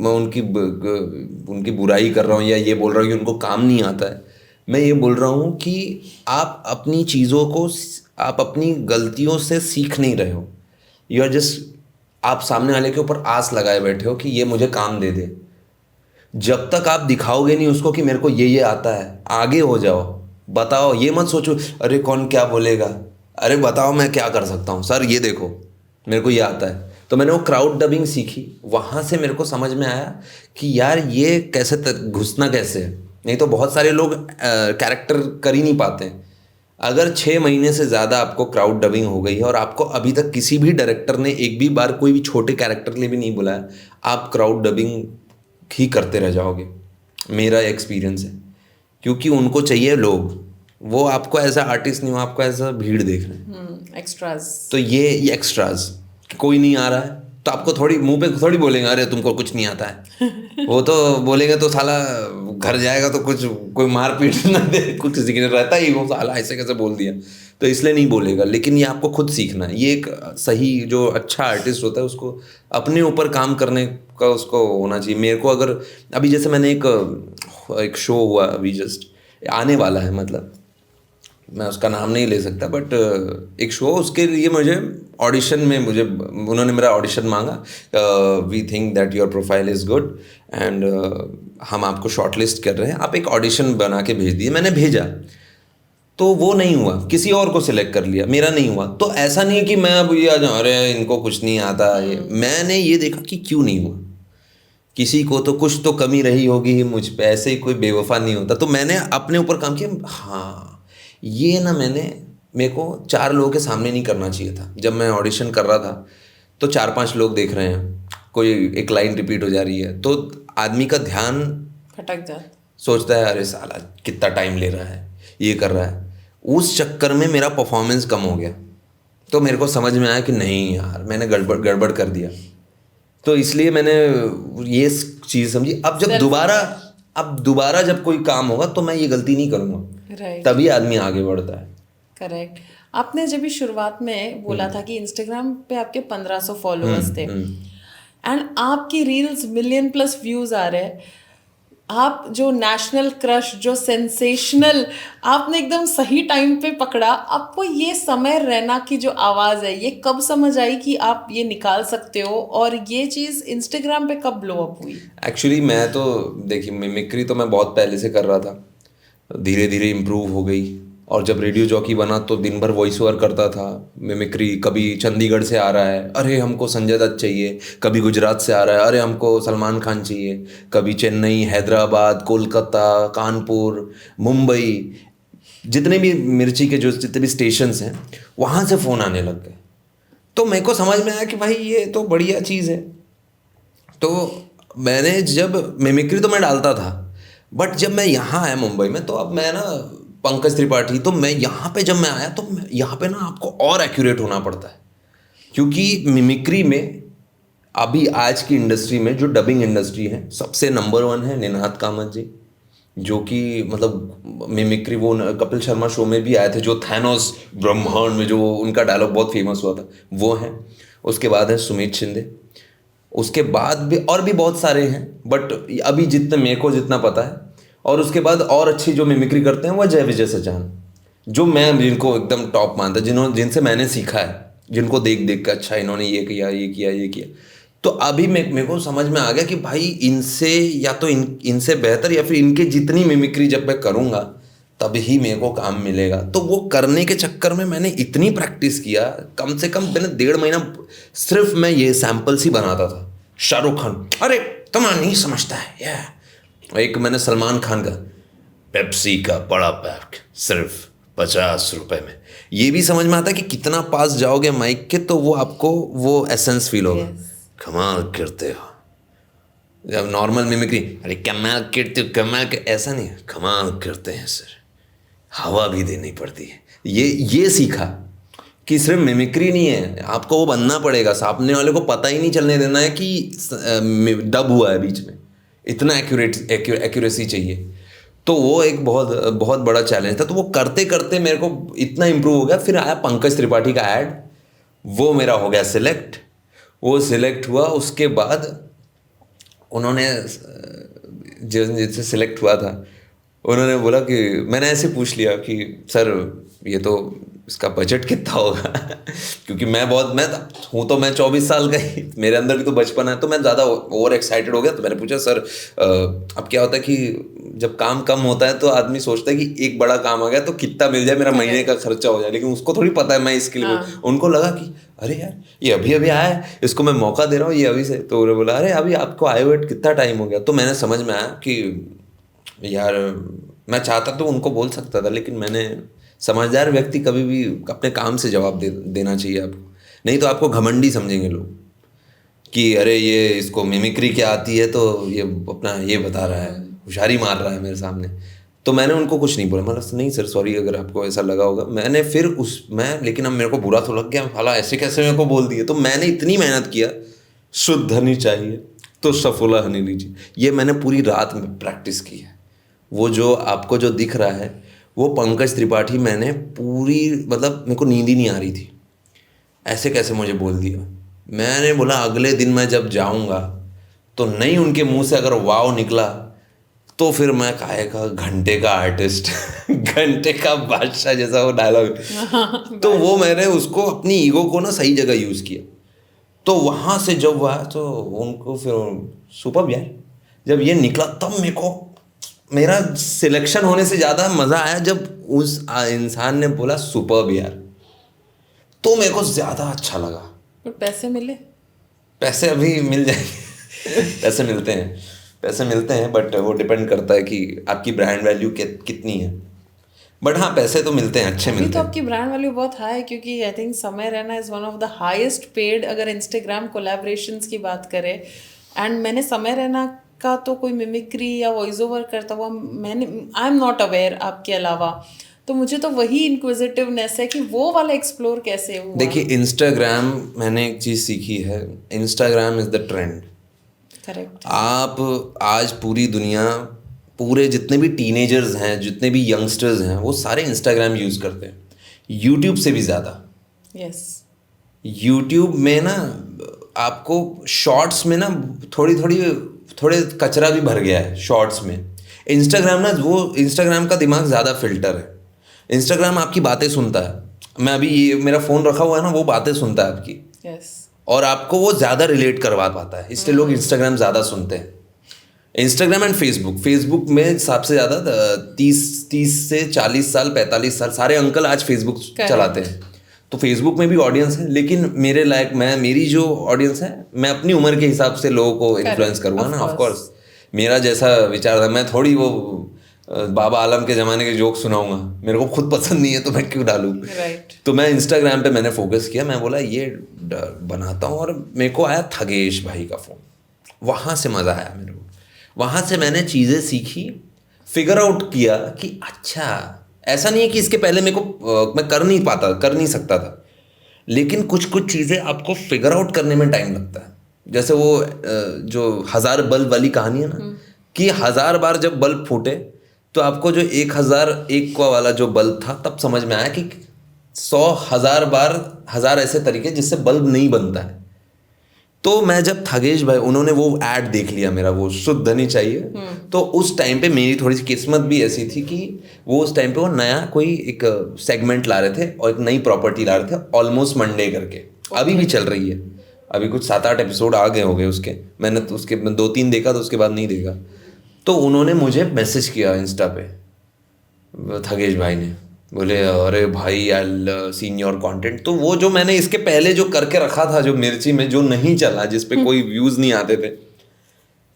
उनकी बुराई कर रहा हूँ या ये बोल रहा हूँ कि उनको काम नहीं आता है। मैं ये बोल रहा हूँ कि आप अपनी चीज़ों को, आप अपनी गलतियों से सीख नहीं रहे हो। यू आर जस्ट, आप सामने वाले के ऊपर आस लगाए बैठे हो कि ये मुझे काम दे दे। जब तक आप दिखाओगे नहीं उसको कि मेरे को ये आता है, आगे हो जाओ, बताओ। ये मत सोचो अरे कौन क्या बोलेगा, अरे बताओ मैं क्या कर सकता हूँ, सर ये देखो मेरे को ये आता है। तो मैंने वो क्राउड डबिंग सीखी, वहाँ से मेरे को समझ में आया कि यार ये कैसे घुसना कैसे है। नहीं तो बहुत सारे लोग कैरेक्टर कर ही नहीं पाते हैं। अगर 6 महीने से ज़्यादा आपको क्राउड डबिंग हो गई है और आपको अभी तक किसी भी डायरेक्टर ने एक भी बार कोई भी छोटे कैरेक्टर के लिए भी नहीं बुलाया, आप क्राउड डबिंग ही करते रह जाओगे, मेरा एक्सपीरियंस है। क्योंकि उनको चाहिए लोग, वो आपको एज अ आर्टिस्ट नहीं, वो आपको एज अ भीड़ देख रहे हैं, एक्स्ट्राज। तो ये एक्स्ट्राज, कोई नहीं आ रहा है तो आपको थोड़ी मुंह पे थोड़ी बोलेंगे अरे तुमको कुछ नहीं आता है। वो तो बोलेंगे तो साला घर जाएगा तो कुछ कोई मार पीट ना दे, कुछ किसी के रहता ही वो साला ऐसे कैसे बोल दिया, तो इसलिए नहीं बोलेगा। लेकिन ये आपको खुद सीखना है। ये एक सही जो अच्छा आर्टिस्ट होता है उसको अपने ऊपर काम करने का उसको होना चाहिए। मेरे को अगर अभी जैसे मैंने एक शो हुआ अभी जस्ट आने वाला है, मतलब मैं उसका नाम नहीं ले सकता, बट एक शो, उसके लिए मुझे ऑडिशन में उन्होंने मेरा ऑडिशन मांगा। We think that your profile is good and हम आपको शॉर्टलिस्ट कर रहे हैं, आप एक ऑडिशन बना के भेज दिए। मैंने भेजा तो वो नहीं हुआ, किसी और को सिलेक्ट कर लिया, मेरा नहीं हुआ। तो ऐसा नहीं है कि मैं अब ये आ जाऊँ अरे इनको कुछ नहीं आता ये। मैंने ये देखा कि क्यों नहीं हुआ, किसी को तो कुछ तो कमी रही होगी मुझ पे, ऐसे ही कोई बेवफा नहीं होता। तो मैंने अपने ऊपर काम किया। हाँ ये ना मेरे को 4 लोगों के सामने नहीं करना चाहिए था। जब मैं ऑडिशन कर रहा था तो 4-5 लोग देख रहे हैं, कोई एक लाइन रिपीट हो जा रही है तो आदमी का ध्यान भटक जाता, सोचता सोचता है अरे साला कितना टाइम ले रहा है, ये कर रहा है। उस चक्कर में मेरा परफॉर्मेंस कम हो गया। तो मेरे को समझ में आया कि नहीं यार मैंने गड़बड़ कर दिया। तो इसलिए मैंने ये चीज़ समझी। अब दोबारा जब कोई काम होगा तो मैं ये गलती नहीं करूँगा, राइट। तभी आदमी आगे बढ़ता है। करेक्ट। आपने जब भी शुरुआत में बोला था कि इंस्टाग्राम पे आपके 1500 फॉलोअर्स थे एंड आपकी रील्स मिलियन प्लस व्यूज आ रहे हैं, आप जो नेशनल क्रश, जो सेंसेशनल, आपने एकदम सही टाइम पे पकड़ा। आपको ये समय रैना की जो आवाज़ है ये कब समझ आई कि आप ये निकाल सकते हो, और ये चीज़ इंस्टाग्राम पे कब ब्लो अप हुई? एक्चुअली मैं तो देखिए मिमिक्री तो मैं बहुत पहले से कर रहा था, धीरे धीरे इम्प्रूव हो गई। और जब रेडियो जॉकी बना तो दिन भर वॉइस ओवर करता था मिमिक्री। कभी चंडीगढ़ से आ रहा है अरे हमको संजय दत्त चाहिए, कभी गुजरात से आ रहा है अरे हमको सलमान खान चाहिए, कभी चेन्नई, हैदराबाद, कोलकाता, कानपुर, मुंबई, जितने भी मिर्ची के जो जितने भी स्टेशंस हैं वहाँ से फ़ोन आने लग गए। तो मेरे को समझ में आया कि भाई ये तो बढ़िया चीज़ है। तो मैंने जब मिमिक्री तो मैं डालता था, बट जब मैं यहाँ आया मुंबई में तो अब मैं ना पंकज त्रिपाठी, तो मैं यहाँ पे जब मैं आया तो यहाँ पे ना आपको और एक्यूरेट होना पड़ता है। क्योंकि मिमिक्री में अभी आज की इंडस्ट्री में जो डबिंग इंडस्ट्री है सबसे नंबर 1 है निनाद कामत जी, जो कि मतलब मिमिक्री वो कपिल शर्मा शो में भी आए थे, जो थैनोस ब्रह्मांड में जो उनका डायलॉग बहुत फेमस हुआ था वो है। उसके बाद है सुमित शिंदे, उसके बाद भी और भी बहुत सारे हैं, बट अभी जितने मेरे को जितना पता है। और उसके बाद और अच्छी जो मिमिक्री करते हैं वो जय विजय सचान, जो मैं जिनको एकदम टॉप मानता, जिनसे मैंने सीखा है, जिनको देख देख कर अच्छा इन्होंने ये किया ये किया ये किया। तो अभी मेरे को समझ में आ गया कि भाई इनसे या तो इनसे बेहतर या फिर इनके जितनी मिमिक्री जब मैं करूँगा तभी मेरे को काम मिलेगा। तो वो करने के चक्कर में मैंने इतनी प्रैक्टिस किया, कम से कम मैंने 1.5 महीना सिर्फ मैं ये सैम्पल्स ही बनाता था। शाहरुख खान अरे तुम्हारा नहीं समझता है ये। एक मैंने सलमान खान का पेप्सी का बड़ा पैक सिर्फ 50 रुपए में, ये भी समझ में आता है कि कितना पास जाओगे माइक के तो वो आपको वो एसेंस फील होगा। कमाल करते हो। जब नॉर्मल मिमिक्री अरे कमाल करते हो कमाल के, ऐसा नहीं है, कमाल करते हैं सर, हवा भी देनी पड़ती है। ये सीखा कि सिर्फ मिमिक्री नहीं है, आपको वो बनना पड़ेगा। सामने वाले को पता ही नहीं चलने देना है कि डब हुआ है बीच में, इतना एक्यूरेसी चाहिए। तो वो एक बहुत बहुत बड़ा चैलेंज था। तो वो करते करते मेरे को इतना इम्प्रूव हो गया। फिर आया पंकज त्रिपाठी का ऐड, वो मेरा हो गया सिलेक्ट। वो सिलेक्ट हुआ, उसके बाद उन्होंने जिससे सिलेक्ट हुआ था उन्होंने बोला कि मैंने ऐसे पूछ लिया कि सर ये तो इसका बजट कितना होगा क्योंकि मैं हूँ तो मैं 24 साल का ही, मेरे अंदर भी तो बचपन है, तो मैं ज़्यादा ओवर एक्साइटेड हो गया। तो मैंने पूछा सर अब क्या होता है कि जब काम कम होता है तो आदमी सोचता है कि एक बड़ा काम आ गया तो कितना मिल जाए, मेरा महीने का खर्चा हो जाए, लेकिन उसको थोड़ी पता है मैं इसके लिए उनको लगा कि अरे यार ये अभी अभी आया है, इसको मैं मौका दे रहा हूँ ये अभी से। तो उन्होंने बोला अरे अभी आपको आए हुए कितना टाइम हो गया। तो मैंने समझ में आया कि यार मैं चाहता तो उनको बोल सकता था, लेकिन मैंने समझदार व्यक्ति कभी भी अपने काम से जवाब देना चाहिए आपको, नहीं तो आपको घमंडी समझेंगे लोग कि अरे ये इसको मिमिक्री क्या आती है तो ये अपना ये बता रहा है, होशियारी मार रहा है मेरे सामने। तो मैंने उनको कुछ नहीं बोला, मतलब नहीं सर सॉरी अगर आपको ऐसा लगा होगा। मैंने फिर लेकिन अब मेरे को बुरा तो लग गया, हालांकि ऐसे कैसे मेरे को बोल दिए। तो मैंने इतनी मेहनत किया, शुद्ध हनी चाहिए तो सफोला हनी लीजिए, ये मैंने पूरी रात में प्रैक्टिस की है। वो जो आपको जो दिख रहा है वो पंकज त्रिपाठी, मैंने पूरी मतलब मेरे को नींद ही नहीं आ रही थी, ऐसे कैसे मुझे बोल दिया। मैंने बोला अगले दिन मैं जब जाऊंगा तो नहीं उनके मुंह से अगर वाव निकला तो फिर मैं काहे का घंटे का आर्टिस्ट घंटे का बादशाह जैसा वो डायलॉग। तो वो मैंने उसको अपनी ईगो को ना सही जगह यूज़ किया। तो वहाँ से जब हुआ तो उनको फिर सुपर यार जब ये निकला तब मेरे को मेरा सिलेक्शन होने से ज़्यादा मज़ा आया जब उस इंसान ने बोला सुपर यार, तो मेरे को ज़्यादा अच्छा लगा। पर पैसे मिले? पैसे अभी मिल जाएंगे पैसे मिलते हैं बट वो डिपेंड करता है कि आपकी ब्रांड वैल्यू कितनी है। बट हाँ पैसे तो मिलते हैं, अच्छे मिलते तो हैं। आपकी ब्रांड वैल्यू बहुत हाई है क्योंकि आई थिंक समय Raina is one of the highest paid अगर इंस्टाग्राम कोलैबोरेशंस की बात करें। एंड मैंने समय रैना का तो कोई मिमिक्री या वॉइस ओवर करता हुआ मैंने आई एम नॉट अवेयर आपके अलावा, तो मुझे तो वही इंक्विजिटिवनेस है कि वो वाला एक्सप्लोर कैसे हुआ। देखिए इंस्टाग्राम, मैंने एक चीज़ सीखी है, Instagram is the trend. Correct. आप आज पूरी दुनिया, पूरे जितने भी टीनेजर्स हैं, जितने भी यंगस्टर्स हैं, वो सारे इंस्टाग्राम यूज़ करते हैं, यूट्यूब से भी ज़्यादा। यस। यूट्यूब में ना आपको शॉर्ट्स में ना थोड़े कचरा भी भर गया है शॉर्ट्स में। इंस्टाग्राम ना वो इंस्टाग्राम का दिमाग ज़्यादा फिल्टर है। इंस्टाग्राम आपकी बातें सुनता है, मैं अभी ये मेरा फ़ोन रखा हुआ है ना, वो बातें सुनता है आपकी। यस। और आपको वो ज़्यादा रिलेट करवा पाता है, इसलिए लोग इंस्टाग्राम ज़्यादा सुनते हैं। इंस्टाग्राम एंड फेसबुक में सबसे ज़्यादा 30 से 40 साल 45 साल सारे अंकल आज फेसबुक चलाते हैं। तो फेसबुक में भी ऑडियंस है, लेकिन मेरी जो ऑडियंस है, मैं अपनी उम्र के हिसाब से लोगों को इन्फ्लुएंस करूँगा ना। ऑफ कोर्स मेरा जैसा विचार था, मैं थोड़ी वो बाबा आलम के ज़माने के जोक सुनाऊंगा, मेरे को खुद पसंद नहीं है तो मैं क्यों डालूँ। तो मैं इंस्टाग्राम पे मैंने फोकस किया, मैं बोला ये बनाता हूँ। और मेरे को आया थगेश भाई का फ़ोन, वहाँ से मज़ा आया मेरे को। वहाँ से मैंने चीज़ें सीखी, फिगर आउट किया कि अच्छा ऐसा नहीं है कि इसके पहले मेरे को मैं कर नहीं सकता था, लेकिन कुछ चीज़ें आपको फिगर आउट करने में टाइम लगता है। जैसे वो जो 1000 बल्ब वाली कहानी है ना, कि 1000 बार जब बल्ब फूटे तो आपको जो 1001 का वाला जो बल्ब था तब समझ में आया कि 100,000 बार 1000 ऐसे तरीके जिससे बल्ब नहीं बनता है। तो मैं जब थगेश भाई उन्होंने वो ऐड देख लिया मेरा, वो शुद्ध हनी चाहिए, तो उस टाइम पे मेरी थोड़ी सी किस्मत भी ऐसी थी कि वो उस टाइम पे वो नया कोई एक सेगमेंट ला रहे थे और एक नई प्रॉपर्टी ला रहे थे, ऑलमोस्ट मंडे करके। अभी भी चल रही है, अभी कुछ 7-8 एपिसोड आ गए हो गए उसके। मैंने तो उसके 2-3 देखा तो उसके बाद नहीं देखा। तो उन्होंने मुझे मैसेज किया इंस्टा पे, थगेश भाई ने, बोले अरे भाई आई सीन योर कंटेंट। तो वो जो मैंने इसके पहले जो करके रखा था, जो मिर्ची में जो नहीं चला, जिस पे कोई व्यूज़ नहीं आते थे,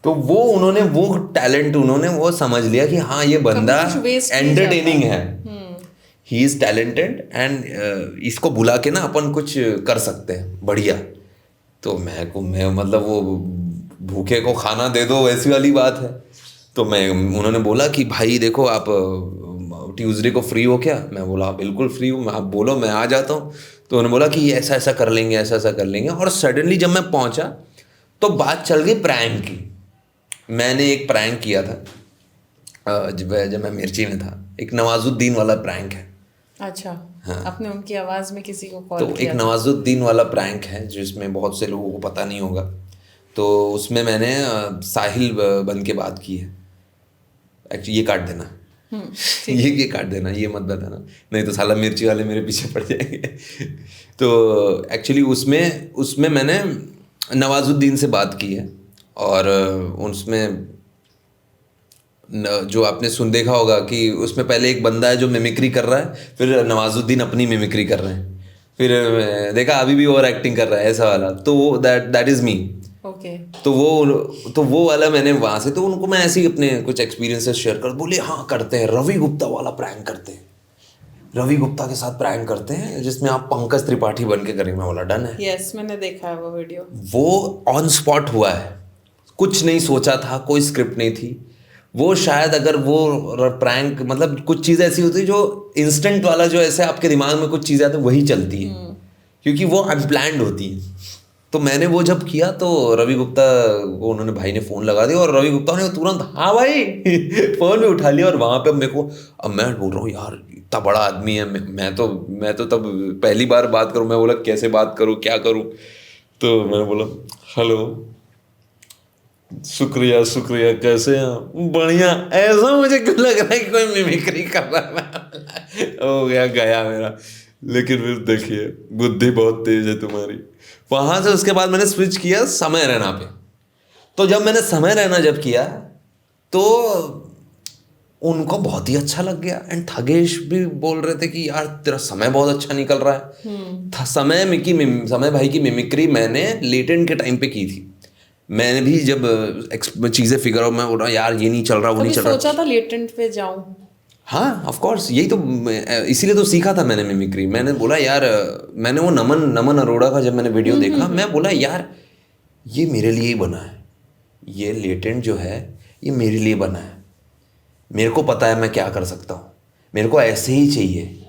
तो वो उन्होंने वो टैलेंट उन्होंने वो समझ लिया कि हाँ ये बंदा एंटरटेनिंग है, ही इज़ टैलेंटेड एंड इसको बुला के ना अपन कुछ कर सकते हैं बढ़िया। तो मैं मतलब वो भूखे को खाना दे दो वैसी वाली बात है। तो उन्होंने बोला कि भाई देखो आप ट्यूसडे को फ्री हो क्या? मैं बोला बिल्कुल फ्री हूँ, आप बोलो मैं आ जाता हूँ। तो उन्होंने बोला कि ऐसा ऐसा कर लेंगे, ऐसा ऐसा कर लेंगे। और सडनली जब मैं पहुँचा तो बात चल गई प्रैंक की। मैंने एक प्रैंक किया था जब मैं मिर्ची में था, एक नवाजुद्दीन वाला प्रैंक है। अच्छा। हाँ। आपने उनकी आवाज में किसी को तो कॉल एक किया था? नवाजुद्दीन वाला प्रैंक है जिसमें बहुत से लोगों को पता नहीं होगा। तो उसमें मैंने साहिल बन के बात की है। एक्चुअली ये काट देना। ठीक। ये काट देना, ये मत बताना, नहीं तो साला मिर्ची वाले मेरे पीछे पड़ जाएंगे। तो एक्चुअली उसमें उसमें मैंने नवाजुद्दीन से बात की है। और उसमें जो आपने सुन देखा होगा कि उसमें पहले एक बंदा है जो मिमिक्री कर रहा है, फिर नवाजुद्दीन अपनी मिमिक्री कर रहे हैं, फिर देखा अभी भी ओवर एक्टिंग कर रहा है ऐसा वाला, तो वो दैट इज़ मी। ओके। तो वो वाला मैंने वहाँ से, तो उनको मैं ऐसे ही अपने कुछ एक्सपीरियंसेस शेयर कर, बोले हाँ करते हैं, रवि गुप्ता वाला प्रैंक करते हैं, रवि गुप्ता के साथ प्रैंक करते हैं जिसमें आप पंकज त्रिपाठी बन के करेंगे। मैं बोला डन है। यस, मैंने देखा है वो वीडियो। वो ऑन स्पॉट हुआ है, कुछ नहीं सोचा था, कोई स्क्रिप्ट नहीं थी। वो शायद अगर वो प्रैंक, मतलब कुछ चीज़ ऐसी होती है जो इंस्टेंट वाला, जो ऐसे आपके दिमाग में कुछ चीज़ें आती है वही चलती है, क्योंकि वो अनप्लैंड होती है। तो मैंने वो जब किया तो रवि गुप्ता को उन्होंने, भाई ने फ़ोन लगा दिया और रवि गुप्ता ने तुरंत हाँ भाई फ़ोन भी उठा लिया। और वहाँ पे मेरे को, अब मैं बोल रहा हूँ यार इतना बड़ा आदमी है, मैं तो तब पहली बार बात करूँ, मैं बोला कैसे बात करूँ, क्या करूँ। तो मैंने बोला हेलो, शुक्रिया शुक्रिया, कैसे हैं आप? बढ़िया। ऐसा मुझे क्यों लग रहा है कि कोई मिमिक्री कर रहा है। हो गया मेरा। लेकिन फिर देखिए, बुद्धि बहुत तेज है तुम्हारी। वहां से उसके बाद मैंने स्विच किया समय रैना पे। तो जब मैंने समय रैना किया तो उनको बहुत ही अच्छा लग गया। एंड थगेश भी बोल रहे थे कि यार तेरा समय बहुत अच्छा निकल रहा है। समय भाई की मिमिक्री मैंने लेटेंट के टाइम पे की थी। मैंने भी जब चीज़ें फिगर आउट, मैं बोल रहा यार ये नहीं चल रहा, वो नहीं कभी चल रहा। सोचा था लेटेंट पे जाऊं? हाँ ऑफ कोर्स, यही तो इसीलिए तो सीखा था मैंने मिमिक्री। मैंने बोला यार, मैंने वो नमन नमन अरोड़ा का जब मैंने वीडियो देखा, मैं बोला यार ये मेरे लिए ही बना है, ये लेटेंट जो है ये मेरे लिए बना है। मेरे को पता है मैं क्या कर सकता हूँ, मेरे को ऐसे ही चाहिए।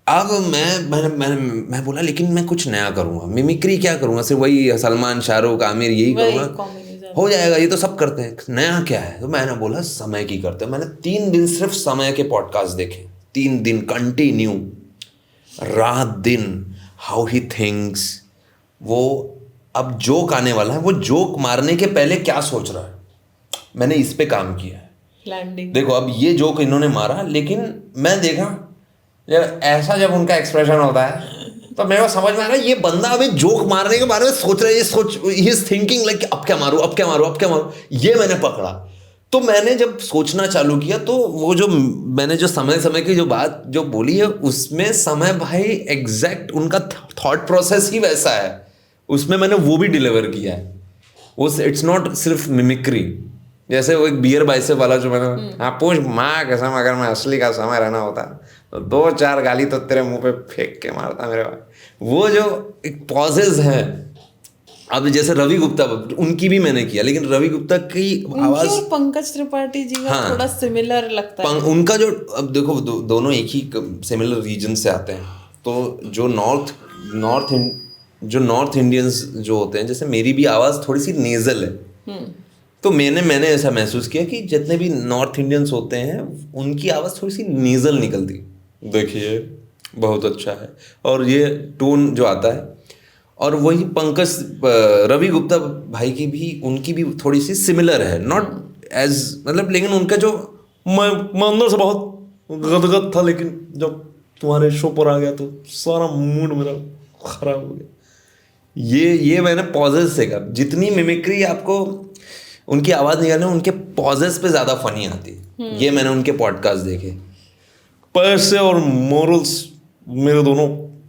अब मैं बोला लेकिन मैं कुछ नया करूँगा, मिमिक्री क्या करूँगा, सिर्फ वही सलमान शाहरुख आमिर यही वही करूँगा, कॉमेडी ज्यादा। हो जाएगा, ये तो सब करते हैं, नया क्या है। तो मैंने बोला समय की करते हैं। मैंने 3 दिन सिर्फ समय के पॉडकास्ट देखे, 3 दिन कंटिन्यू, रात दिन, हाउ ही थिंक्स। वो अब जोक आने वाला है, वो जोक मारने के पहले क्या सोच रहा है, मैंने इस पे काम किया है। लैंडिंग। देखो अब ये जोक इन्होंने मारा, लेकिन मैं देखा जब ऐसा, जब उनका एक्सप्रेशन होता है तो मेरे को समझ में आ रहा है ये बंदा अभी जोक मारने के बारे में सोच रहा है, ही इज थिंकिंग लाइक अब क्या मारूं, अब क्या मारूं, अब क्या मारूं। ये मैंने पकड़ा। तो मैंने जब सोचना चालू किया तो वो जो मैंने जो समय समय की जो बात जो बोली है, उसमें समय भाई एग्जैक्ट उनका थॉट प्रोसेस ही वैसा है, उसमें मैंने वो भी डिलीवर किया है। वो इट्स नॉट सिर्फ मिमिक्री। जैसे वो एक बियर बाइसेप वाला जो मैंने, हाँ पूछ माँ कसम, अगर मैं असली का समय रहना होता तो 2-4 गाली तो तेरे मुंह पे फेंक के मारता मेरे भाई। वो जो एक पॉजेज हैं, अब जैसे रवि गुप्ता, उनकी भी मैंने किया, लेकिन रवि गुप्ता की उनकी आवाज़, और पंकज त्रिपाठी जी का हाँ, थोड़ा सिमिलर लगता है। उनका जो, अब देखो दोनों एक ही सिमिलर रीजन से आते हैं। तो जो नॉर्थ इंडियंस जो होते हैं, जैसे मेरी भी आवाज़ थोड़ी सी नेजल है। तो मैंने ऐसा महसूस किया कि जितने भी नॉर्थ इंडियंस होते हैं उनकी आवाज़ थोड़ी सी नेजल निकलती, देखिए बहुत अच्छा है। और ये टोन जो आता है, और वही रवि गुप्ता भाई की भी, उनकी भी थोड़ी सी सिमिलर है, नॉट एज मतलब, लेकिन उनका जो, मैं अंदर से बहुत गदगद था, लेकिन जब तुम्हारे शो पर आ गया तो सारा मूड मेरा खराब हो गया। ये मैंने पॉजेज से कर, जितनी मिमिक्री आपको उनकी आवाज़ निकालने, उनके पॉजेज पे ज़्यादा फनी आती है। ये मैंने उनके पॉडकास्ट देखे। पैसे और मॉरल्स मेरे दोनों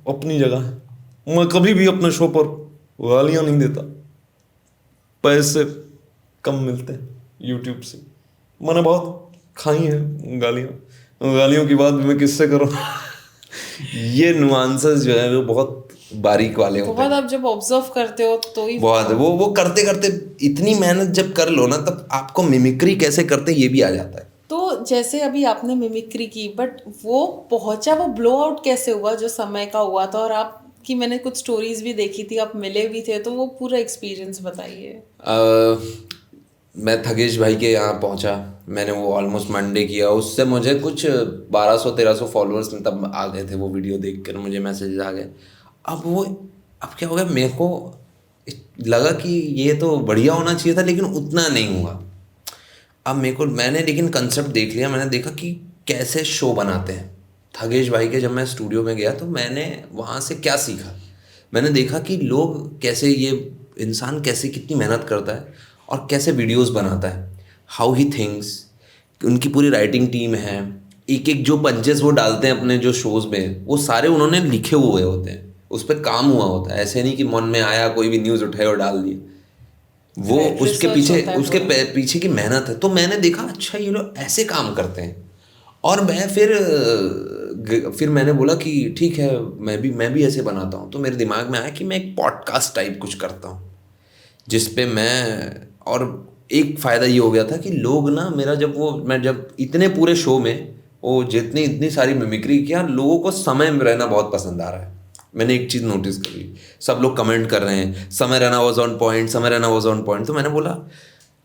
अपनी जगह है। मैं कभी भी अपने शो पर गालियाँ नहीं देता, पैसे कम मिलते हैं यूट्यूब से। मैंने बहुत खाई हैं गालियों की बात भी मैं किससे करूँ। ये नुआंसेस जो है वो बहुत बारीक वाले होते हैं। बहुत आप जब ऑब्जर्व करते हो तो ही बहुत, वो करते करते इतनी मेहनत जब कर लो ना, तब आपको मिमिक्री कैसे करते ये भी आ जाता है। तो जैसे अभी आपने मिमिक्री की, बट वो पहुंचा, वो ब्लो आउट कैसे हुआ जो समय का हुआ था? और आपकी मैंने कुछ स्टोरीज भी देखी थी, आप मिले भी थे, तो वो पूरा एक्सपीरियंस बताइए। मैं थगेश भाई के यहाँ पहुँचा, मैंने वो ऑलमोस्ट मंडे किया, उससे मुझे कुछ 1200-1300 फॉलोअर्स तब आ गए थे। वो वीडियो देख कर मुझे मैसेज आ गए। अब क्या हो गया, मेरे को लगा कि ये तो बढ़िया होना चाहिए था लेकिन उतना नहीं हुआ। अब मैंने लेकिन कंसेप्ट देख लिया, मैंने देखा कि कैसे शो बनाते हैं थगेश भाई के। जब मैं स्टूडियो में गया तो मैंने वहाँ से क्या सीखा, मैंने देखा कि लोग कैसे, ये इंसान कैसे कितनी मेहनत करता है और कैसे वीडियोस बनाता है, हाउ ही थिंक्स। उनकी पूरी राइटिंग टीम है, एक एक जो पंचेस वो डालते हैं अपने जो शोज़ में, वो सारे उन्होंने लिखे हुए होते हैं, उस पर काम हुआ होता है। ऐसे नहीं कि मन में आया कोई भी न्यूज़ उठाए और डाल दिए। वो उसके पीछे पीछे की मेहनत है। तो मैंने देखा अच्छा ये लोग ऐसे काम करते हैं। और मैं फिर मैंने बोला कि ठीक है, मैं भी ऐसे बनाता हूँ। तो मेरे दिमाग में आया कि मैं एक पॉडकास्ट टाइप कुछ करता हूँ जिस पे और एक फ़ायदा ये हो गया था कि लोग ना मैं जब इतने पूरे शो में वो जितनी इतनी सारी मिमिक्री किया, लोगों को समय में रहना बहुत पसंद आ रहा है। मैंने एक चीज़ नोटिस कर ली, सब लोग कमेंट कर रहे हैं समय रैना वाज ऑन पॉइंट, समय रैना वाज ऑन पॉइंट। तो मैंने बोला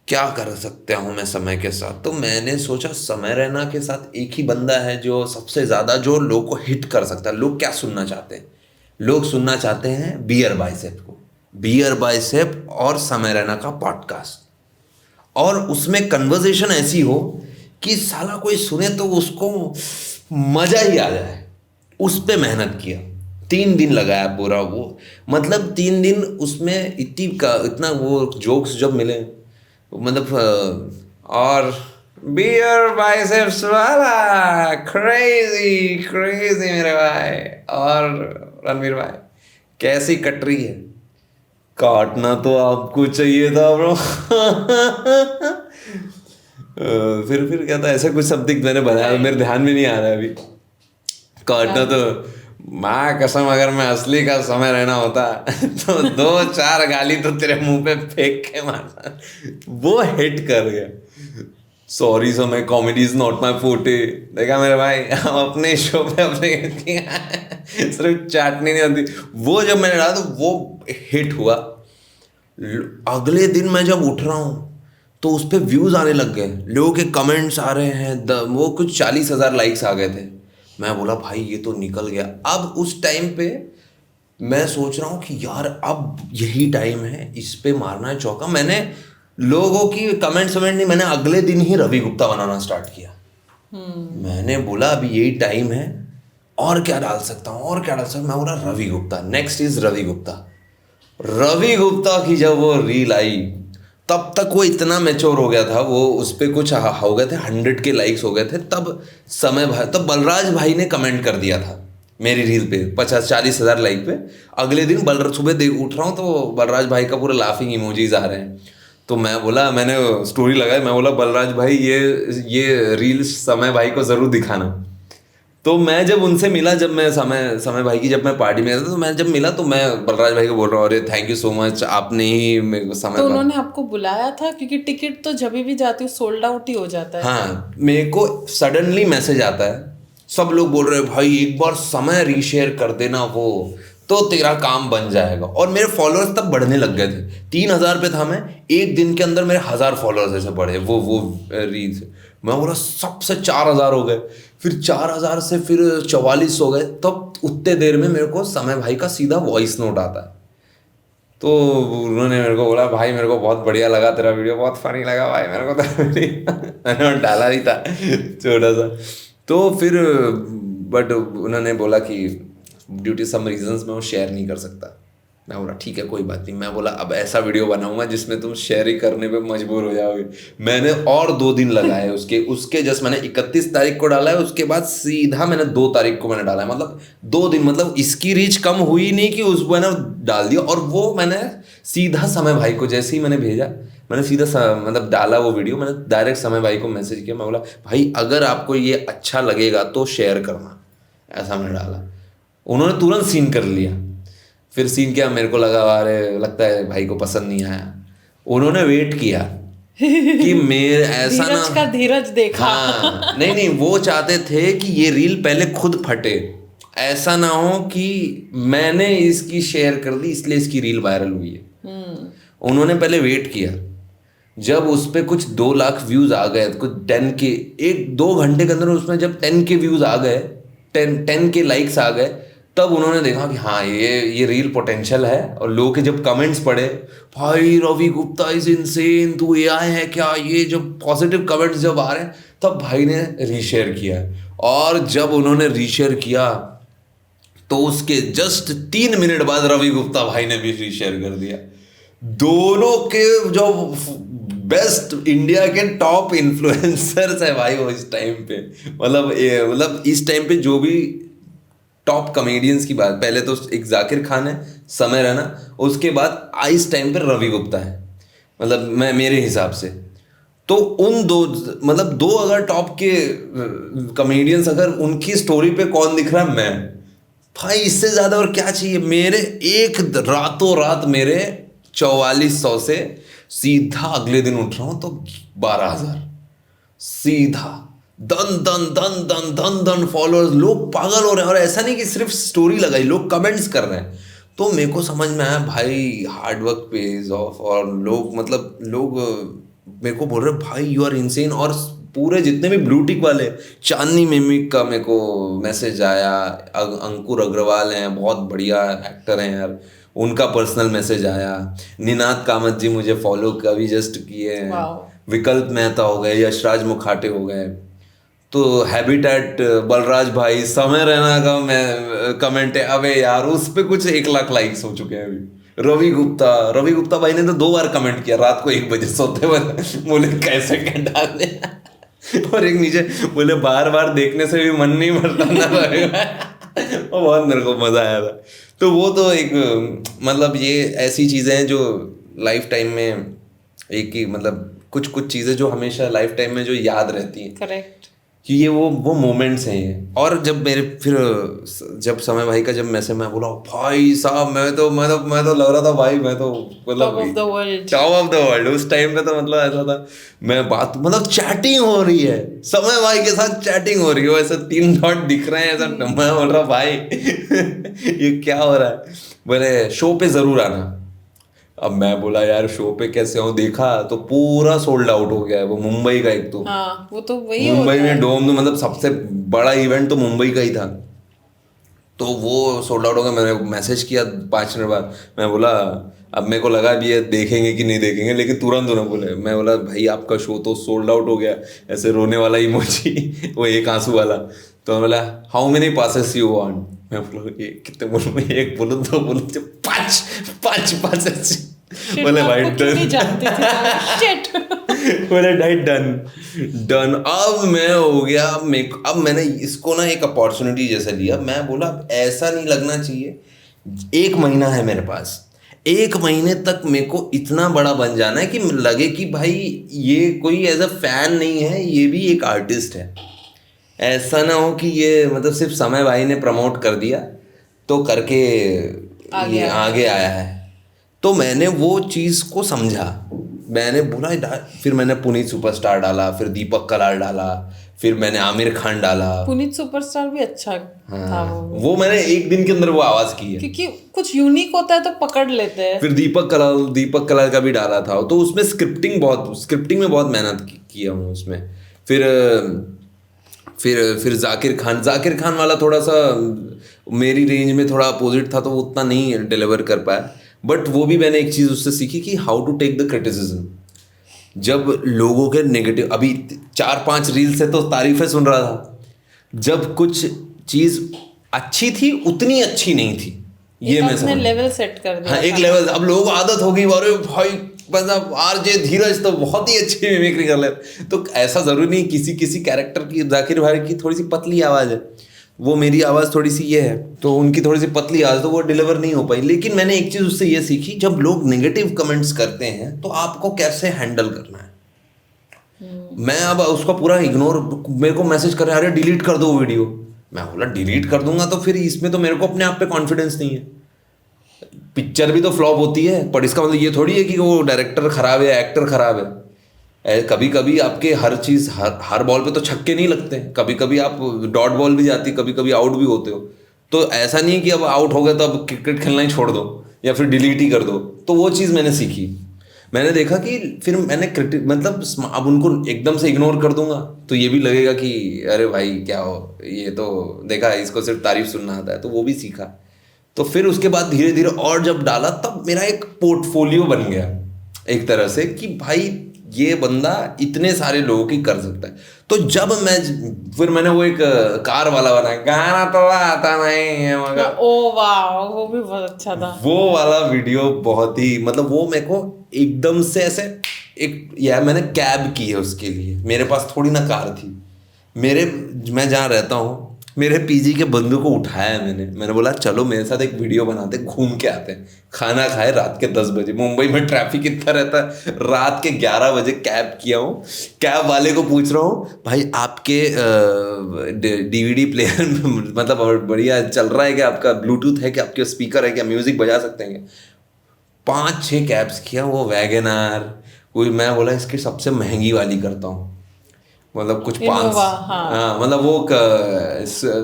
क्या कर सकता हूँ मैं समय के साथ। तो मैंने सोचा समय रैना के साथ एक ही बंदा है जो सबसे ज़्यादा जो लोग को हिट कर सकता है। लोग क्या सुनना चाहते हैं, लोग सुनना चाहते हैं बियर बाइसेप को, बियर बाइसेप और समय रैना का पॉडकास्ट। और उसमें कन्वर्सेशन ऐसी हो कि साला कोई सुने तो उसको मज़ा ही आ जाए। उस पे मेहनत किया, 3 दिन लगाया पूरा वो, मतलब 3 दिन उसमें इतना वो जोक्स जब मिले, मतलब और बियर बाइसेप्स वाला क्रेजी क्रेजी मेरे भाई। और रणवीर भाई कैसी कट रही है, काटना तो आपको चाहिए था ब्रो। फिर क्या था, ऐसा कुछ समथिंग मैंने बनाया, मेरे ध्यान में नहीं आ रहा है अभी। काटना तो माँ कसम, अगर मैं असली का समय रहना होता तो 2-4 गाली तो तेरे मुंह पे फेंक के मारता। वो हिट कर गया। सॉरी समय, comedy is not my forte. देखा मेरे भाई, हम अपने शो पे अपने सिर्फ चाटनी नहीं होती। वो जब मैंने डाला तो वो हिट हुआ। अगले दिन मैं जब उठ रहा हूँ तो उस पर व्यूज़ आने लग गए, लोगों के कमेंट्स आ रहे हैं। वो कुछ 40,000 लाइक्स आ गए थे। मैं बोला भाई ये तो निकल गया। अब उस टाइम पे मैं सोच रहा हूँ कि यार अब यही टाइम है, इस पे मारना है चौका। मैंने लोगों की कमेंट्स नहीं, मैंने अगले दिन ही रवि गुप्ता बनाना स्टार्ट किया। मैंने बोला अभी यही टाइम है, और क्या डाल सकता हूँ, और क्या डाल सकता हूँ। मैं बोला रवि गुप्ता, नेक्स्ट इज रवि गुप्ता। रवि गुप्ता की जब वो रील आई तब तक वो इतना मैच्योर हो गया था, वो उस पर कुछ हो गए थे 100 के लाइक्स हो गए थे। तब बलराज भाई ने कमेंट कर दिया था मेरी रील पे 50-40 हज़ार लाइक पे। अगले दिन सुबह उठ रहा हूँ तो बलराज भाई का पूरा लाफिंग इमोजीज आ रहे हैं। तो मैंने स्टोरी लगाई, मैं बोला बलराज भाई ये रील समय भाई को ज़रूर दिखाना। तो मैं जब उनसे मिला, जब मैं समय भाई की जब मैं पार्टी में था, तो मैं जब मिला तो मैं बलराज भाई को बोल रहा हूँ अरे थैंक यू सो मच, आपने ही मेरे को समय। तो उन्होंने आपको बुलाया था, क्योंकि टिकट तो जब भी जाती हूँ सोल्ड आउट ही हो जाता है। हाँ, मेरे को सडनली मैसेज आता है, सब लोग बोल रहे हैं भाई एक बार समय रीशेयर कर देना वो तो तेरा काम बन जाएगा। और मेरे फॉलोअर्स तब बढ़ने लग गए थे। 3,000 पे था मैं, एक दिन के अंदर मेरे 1,000 फॉलोअर्स ऐसे बढ़े वो रील से। मैं बोला सबसे 4,000 हो गए, फिर 4,000 से फिर 44 हो गए। तब उतने देर में मेरे को समय भाई का सीधा वॉइस नोट आता है। तो उन्होंने मेरे को बोला भाई मेरे को बहुत बढ़िया लगा तेरा वीडियो, बहुत फनी लगा भाई मेरे को तो। मैंने डाला ही था छोटा सा। तो फिर बट उन्होंने बोला कि ड्यू टू सम रीजंस मैं वो शेयर नहीं कर सकता। मैं बोला ठीक है कोई बात नहीं। मैं बोला अब ऐसा वीडियो बनाऊंगा जिसमें तुम शेयर ही करने पे मजबूर हो जाओगे। मैंने और 2 दिन लगाए उसके जस्ट मैंने 31 तारीख को डाला है, उसके बाद सीधा मैंने 2 तारीख को मैंने डाला है। मतलब 2 दिन, मतलब इसकी रीच कम हुई नहीं कि उसको मैंने डाल दिया। और वो मैंने सीधा समय भाई को जैसे ही मैंने भेजा, मैंने सीधा मतलब डाला वो वीडियो, मैंने डायरेक्ट समय भाई को मैसेज किया। मैं बोला भाई अगर आपको ये अच्छा लगेगा तो शेयर करना, ऐसा मैंने डाला। उन्होंने तुरंत सीन कर लिया। फिर सीन किया, मेरे को लगा अरे लगता है भाई को पसंद नहीं आया। उन्होंने वेट किया कि मेरे ऐसा ना का धीरज देखा। हाँ, नहीं वो चाहते थे कि ये रील पहले खुद फटे, ऐसा ना हो कि मैंने इसकी शेयर कर दी इसलिए इसकी रील वायरल हुई है। उन्होंने पहले वेट किया। जब उस पे कुछ 2 लाख व्यूज आ गए, कुछ 10K, 1-2 घंटे के अंदर उसमें जब 10K व्यूज आ गए, 10K लाइक्स आ गए, तब उन्होंने देखा कि हाँ ये रील पोटेंशियल है। और लोगों के जब कमेंट्स पढ़े, भाई रवि गुप्ता इज इनसेन, तू AI है क्या, ये जब पॉजिटिव कमेंट्स जब आ रहे हैं, तब भाई ने रीशेयर किया। और जब उन्होंने रीशेयर किया तो उसके जस्ट 3 मिनट बाद रवि गुप्ता भाई ने भी रीशेयर कर दिया। दोनों के जो बेस्ट इंडिया के टॉप इन्फ्लुएंसर्स है भाई वो इस टाइम पे, मतलब इस टाइम पे जो भी टॉप कॉमेडियंस की बात, पहले तो एक जाकिर खान है, समय रैना, उसके बाद इस टाइम पे रवि गुप्ता है, मतलब मैं मेरे हिसाब से। तो उन दो, मतलब दो अगर टॉप के कॉमेडियंस, अगर उनकी स्टोरी पे कौन दिख रहा है, मैं भाई, इससे ज्यादा और क्या चाहिए। मेरे एक रातों रात मेरे 4400 से सीधा अगले दिन उठ रहा हूं तो 12,000 सीधा, दन दन दन दन दन दन फॉलोअर्स, लोग पागल हो रहे हैं। और ऐसा नहीं कि सिर्फ स्टोरी लगाई, लोग कमेंट्स कर रहे हैं। तो मेरे को समझ में आया भाई हार्ड वर्क पेज ऑफ। और लोग, मतलब लोग मेरे को बोल रहे भाई यू आर इनसेन। और पूरे जितने भी ब्लू टिक वाले, चांदनी मिमिक का मेरे को मैसेज आया, अंकुर अग्रवाल हैं, बहुत बढ़िया एक्टर हैं यार, उनका पर्सनल मैसेज आया, निनाद कामत जी मुझे फॉलो कभी जस्ट किए हैं, विकल्प मेहता हो गए, यशराज मुखाटे हो गए, तो हैबिटेट बलराज भाई, समय रैना का मैं कमेंट है, अबे यार उस पे कुछ 1 लाख लाइक्स हो चुके हैं अभी। रवि गुप्ता भाई ने तो 2 बार कमेंट किया रात को 1 बजे सोते वक्त, बोले कैसे क्या डालने और एक नीचे बोले बार बार देखने से भी मन नहीं भरता ना वो बहुत मेरे को मजा आया था। तो वो तो एक, मतलब ये ऐसी चीजें हैं जो लाइफ टाइम में एक ही, मतलब कुछ कुछ चीजें जो हमेशा लाइफ टाइम में जो याद रहती हैं। करेक्ट। कि ये वो मोमेंट्स हैं ये। और जब मेरे फिर जब समय भाई का जब मैसेज, मैं बोला भाई साहब मैं तो लग रहा था भाई, मैं तो मतलब टॉप ऑफ द वर्ल्ड उस टाइम पे। तो मतलब ऐसा था, मैं बात, मतलब चैटिंग हो रही है, समय भाई के साथ चैटिंग हो रही है, ऐसा 3 डॉट दिख रहे हैं, ऐसा मैं बोल रहा भाई ये क्या हो रहा है। बोले शो पे जरूर आना। अब मैं बोला यार शो पे कैसे हो, देखा तो पूरा सोल्ड आउट हो गया है वो, मुंबई का एक तो। हाँ, वो तो वही मुंबई होता है। में डोम, तो मतलब सबसे बड़ा इवेंट तो मुंबई का ही था, तो वो सोल्ड आउट हो गया। मैंने मैसेज किया 5 मिनट बाद, मैं बोला, अब मेरे को लगा भी ये देखेंगे कि नहीं देखेंगे, लेकिन तुरंत उन्होंने बोले, मैं बोला भाई आपका शो तो सोल्ड आउट हो गया, ऐसे रोने वाला इमोजी वो एक आंसू वाला। तो मैं बोला how many passes you want, मैं बोला कितने बोलूं, 1 बोलूं 2 बोलूं 5 पासेस। बोले भाई बोले भाई डन। अब मैं हो गया, अब मैंने इसको ना एक अपॉर्चुनिटी जैसा लिया। मैं बोला ऐसा नहीं लगना चाहिए, 1 महीना है मेरे पास, 1 महीने तक मेरे को इतना बड़ा बन जाना है कि लगे कि भाई ये कोई एज अ फैन नहीं है, ये भी एक आर्टिस्ट है। ऐसा ना हो कि ये मतलब सिर्फ समय भाई ने प्रमोट कर दिया तो करके ये आगे आया है। तो मैंने वो चीज़ को समझा, मैंने बोला, फिर मैंने पुनीत सुपरस्टार डाला, फिर दीपक कलाल डाला, फिर मैंने आमिर खान डाला। पुनीत सुपरस्टार भी अच्छा था वो मैंने 1 दिन के अंदर वो आवाज़ की है, क्योंकि कुछ यूनिक होता है तो पकड़ लेते हैं। फिर दीपक कलाल का भी डाला था, तो उसमें स्क्रिप्टिंग में बहुत मेहनत किया हूँ उसमें। फिर जाकिर खान वाला थोड़ा सा मेरी रेंज में थोड़ा अपोजिट था, तो वो उतना नहीं डिलीवर कर पाया। बट वो भी मैंने एक चीज़ उससे सीखी कि how to take the criticism. जब लोगों के नेगेटिव, अभी 4-5 रील से तो तारीफें सुन रहा था, जब कुछ चीज़ अच्छी थी उतनी अच्छी नहीं थी, ये मैं समझ, लेवल सेट कर दिया। हाँ, एक लेवल। अब लोगों को आदत हो गई, अरे भाई मतलब RJ धीरज तो बहुत ही अच्छी मिमिक्री कर ले। तो ऐसा जरूरी नहीं, किसी कैरेक्टर की, जाकिर भाई की थोड़ी सी पतली आवाज़ है, वो मेरी आवाज़ थोड़ी सी ये है, तो उनकी थोड़ी सी पतली आवाज़, तो वो डिलीवर नहीं हो पाई। लेकिन मैंने एक चीज़ उससे ये सीखी, जब लोग नेगेटिव कमेंट्स करते हैं तो आपको कैसे हैंडल करना है। मैं अब उसका पूरा इग्नोर, मेरे को मैसेज कर रहे हैं अरे डिलीट कर दो वीडियो, मैं बोला डिलीट कर दूंगा तो फिर इसमें तो मेरे को अपने आप पे कॉन्फिडेंस नहीं है। पिक्चर भी तो फ्लॉप होती है, पर इसका मतलब ये थोड़ी है कि वो डायरेक्टर खराब है, एक्टर खराब है। कभी कभी आपके हर चीज़, हर बॉल पे तो छक्के नहीं लगते, कभी कभी आप डॉट बॉल भी जाती, कभी कभी आउट भी होते हो। तो ऐसा नहीं है कि अब आउट हो गए तो अब क्रिकेट खेलना ही छोड़ दो या फिर डिलीट ही कर दो। तो वो चीज़ मैंने सीखी। मैंने देखा कि फिर मैंने क्रिटिक मतलब अब उनको एकदम से इग्नोर कर दूंगा तो ये भी लगेगा कि अरे भाई क्या हो, ये तो देखा इसको सिर्फ तारीफ सुनना आता है, तो वो भी सीखा। तो फिर उसके बाद धीरे धीरे और जब डाला तब मेरा एक पोर्टफोलियो बन गया एक तरह से कि भाई ये बंदा इतने सारे लोगों की कर सकता है। तो जब मैं फिर मैंने वो एक कार वाला बनाया, गाना तो आता नहीं है मगर ओ वाह, वो भी बहुत अच्छा था। वो वाला वीडियो बहुत ही मतलब वो मेरे को एकदम से ऐसे एक यार मैंने कैब की है उसके लिए, मेरे पास थोड़ी ना कार थी। मैं जहाँ रहता हूँ मेरे पीजी के बंदू को उठाया मैंने बोला चलो मेरे साथ एक वीडियो बनाते, घूम के आते हैं, खाना खाए रात के 10 बजे। मुंबई में ट्रैफिक इतना रहता है, रात के 11 बजे कैब किया हूँ। कैब वाले को पूछ रहा हूँ भाई आपके डीवीडी प्लेयर मतलब बढ़िया चल रहा है क्या, आपका ब्लूटूथ है क्या, आपके स्पीकर है क्या, म्यूजिक बजा सकते हैं क्या। 5-6 कैब्स किया, वो वैगनार कोई, मैं बोला इसकी सबसे महंगी वाली करता हूँ, मतलब कुछ 5 हाँ मतलब वो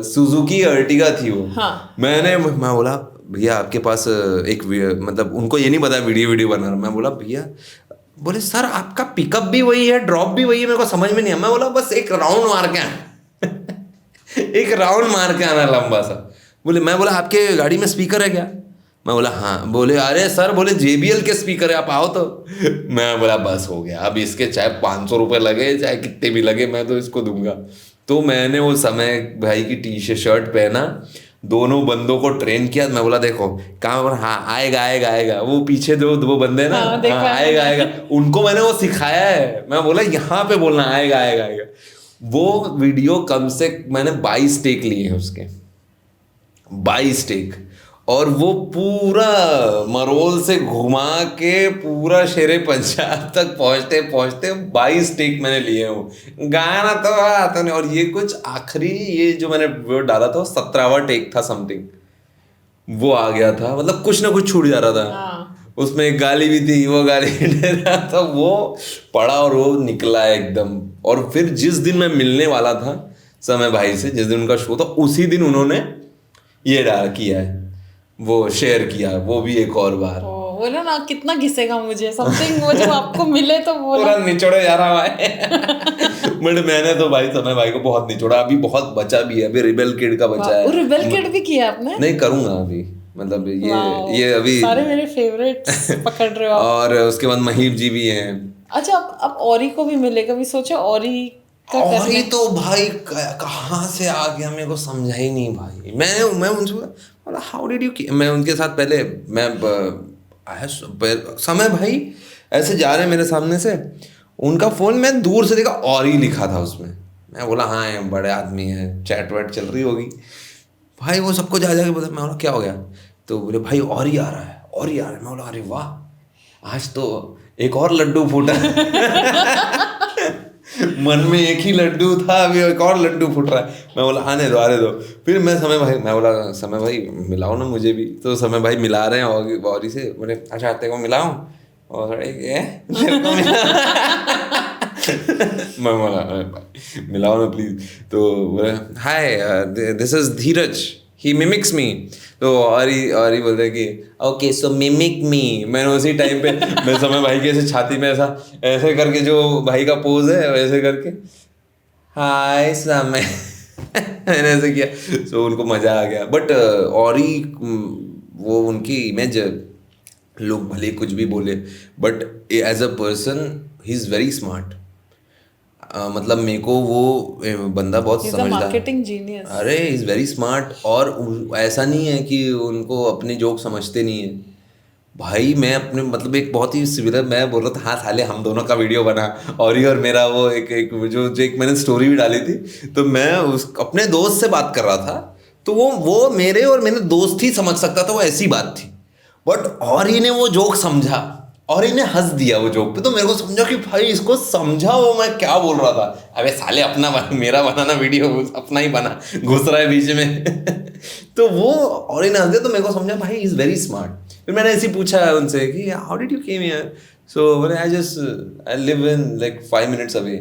सुजुकी अर्टिगा थी वो। हाँ। मैं बोला भैया आपके पास एक मतलब उनको ये नहीं पता वीडियो बना रहा। मैं बोला भैया, बोले सर आपका पिकअप भी वही है ड्रॉप भी वही है, मेरे को समझ में नहीं आया। मैं बोला बस एक राउंड मार के आना एक राउंड मार के आना लंबा सा। मैं बोला आपके गाड़ी में स्पीकर है क्या। मैं बोला हाँ। बोले अरे सर, बोले JBL के स्पीकर है, आप आओ तो। मैं बोला बस हो गया, अब इसके चाहे 500 रुपये लगे चाहे कितने भी लगे मैं तो इसको दूंगा। तो मैंने वो समय भाई की शर्ट पहना, दोनों बंदों को ट्रेन किया। मैं बोला देखो कहाँ बोला, हाँ आएगा वो पीछे वो बंदे ना, हाँ आएगा उनको मैंने वो सिखाया है। मैं बोला यहाँ पे बोलना आएगा। वो वीडियो कम से मैंने 22 टेक लिए हैं उसके, 22 टेक, और वो पूरा मरोल से घुमा के पूरा शेरे पंजाब तक पहुंचते 22 टेक मैंने लिए हूँ। गाना तो आता नहीं। और ये कुछ आखिरी ये जो मैंने वो डाला था 17वां टेक था समथिंग, वो आ गया था। मतलब कुछ ना कुछ छूट जा रहा था। उसमें एक गाली भी थी, वो गाली दे रहा था, वो पड़ा और वो निकला एकदम। और फिर जिस दिन मैं मिलने वाला था समय भाई से, जिस दिन उनका शो था, उसी दिन उन्होंने ये किया है, वो शेयर किया, वो भी एक और बार। बोलो ना कितना घिसेगा मुझे समथिंग, वो जब आपको मिले तो बोला पूरा निचोड़े जा रहा है बट मैंने तो भाई समय भाई को बहुत निचोड़ा, अभी बहुत बचा भी है, अभी रिबेल किड का बचा है। रिबेल किड भी किया आपने? नहीं करूंगा अभी, मतलब ये अभी सारे मेरे फेवरेट्स पकड़ रहे हो आप। और उसके बाद महीप जी भी हैं। अच्छा अब औरी को भी मिले, कभी सोचो औरी का औरी तो भाई कहाँ से आ गया मेरे को समझा ही नहीं भाई। मैं उनसे बोला हाउ डिड यू, मैं उनके साथ पहले समय भाई ऐसे जा रहे मेरे सामने से, उनका फोन मैं दूर से देखा औरी लिखा था उसमें। मैं बोला हाँ ये बड़े आदमी है, चैट वैट चल रही होगी भाई। वो सबको जा के बोला, मैं बोला क्या हो गया, तो बोले भाई औरी आ रहा है। मैं बोला अरे वाह, आज तो एक और लड्डू फूटा मन में एक ही लड्डू था, अभी एक और लड्डू फूट रहा है। मैं बोला आने दो। फिर मैं बोला समय भाई मिलाओ ना मुझे भी। तो समय भाई मिला रहे हैं औरी से। बोले अच्छा तेरे को मिलाऊं, और मैं बोला मिलाओ ना प्लीज। तो बोले hi this is Dheeraj, he mimics me. तो और ही बोलते हैं कि ओके सो मिमिक मी। मैंने उसी टाइम पे मैं समय भाई के ऐसे छाती में ऐसे करके, जो भाई का पोज है वैसे करके हाय समय मैंने ऐसे किया। सो उनको मजा आ गया। बट और ही वो उनकी इमेज, लोग भले कुछ भी बोले but as a person he is very smart. मतलब मेरे को वो बंदा बहुत समझदार, मार्केटिंग जीनियस। अरे इज वेरी स्मार्ट। और ऐसा नहीं है कि उनको अपने जोक समझते नहीं है भाई। मैं अपने मतलब एक बहुत ही सिमिलर, मैं बोल रहा था हाँ साले हम दोनों का वीडियो बना, और मेरा वो एक जो एक मैंने स्टोरी भी डाली थी। तो मैं अपने दोस्त से बात कर रहा था, तो वो मेरे और मेरे दोस्त ही समझ सकता था, वो ऐसी बात थी। बट और ही ने वो जोक समझा और इन्हें हंस दिया वो जोक पे। तो मेरे को समझा कि भाई इसको समझा वो मैं क्या बोल रहा था। अबे साले अपना मेरा बनाना वीडियो अपना ही बना, घुस रहा है बीच में तो वो और इन्हें हंस दिया। तो मेरे को समझा भाई इज वेरी स्मार्ट। फिर मैंने ऐसे पूछा उनसे कि how did you came here. So बोले I live in like 5 minutes away.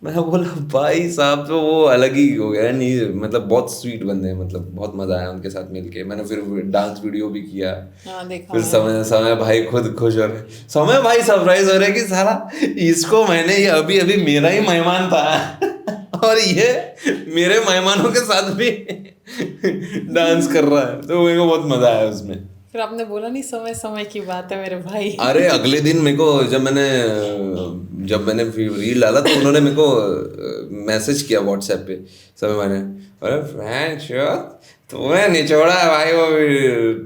मैं बोला भाई साहब तो वो अलग ही हो गया नहीं, मतलब बहुत स्वीट बंदे हैं, मतलब बहुत मजा आया उनके साथ मिलके। मैंने फिर डांस वीडियो भी किया। हाँ देखा फिर मैंने। समय समय भाई खुद खुश हो रहे, समय भाई सरप्राइज हो रहे कि साला इसको मैंने, ये अभी अभी मेरा ही मेहमान था और ये मेरे मेहमानों के साथ भी डांस कर रहा है, तो मेरे को बहुत मजा आया उसमें। फिर आपने बोला नहीं समय समय की बात है मेरे भाई? अरे अगले दिन मेरे को जब मैंने रील डाला तो उन्होंने मेरे को मैसेज किया व्हाट्सएप पे, समय मैंने, अरे फ्रेंड तूने निचोड़ा है भाई, वो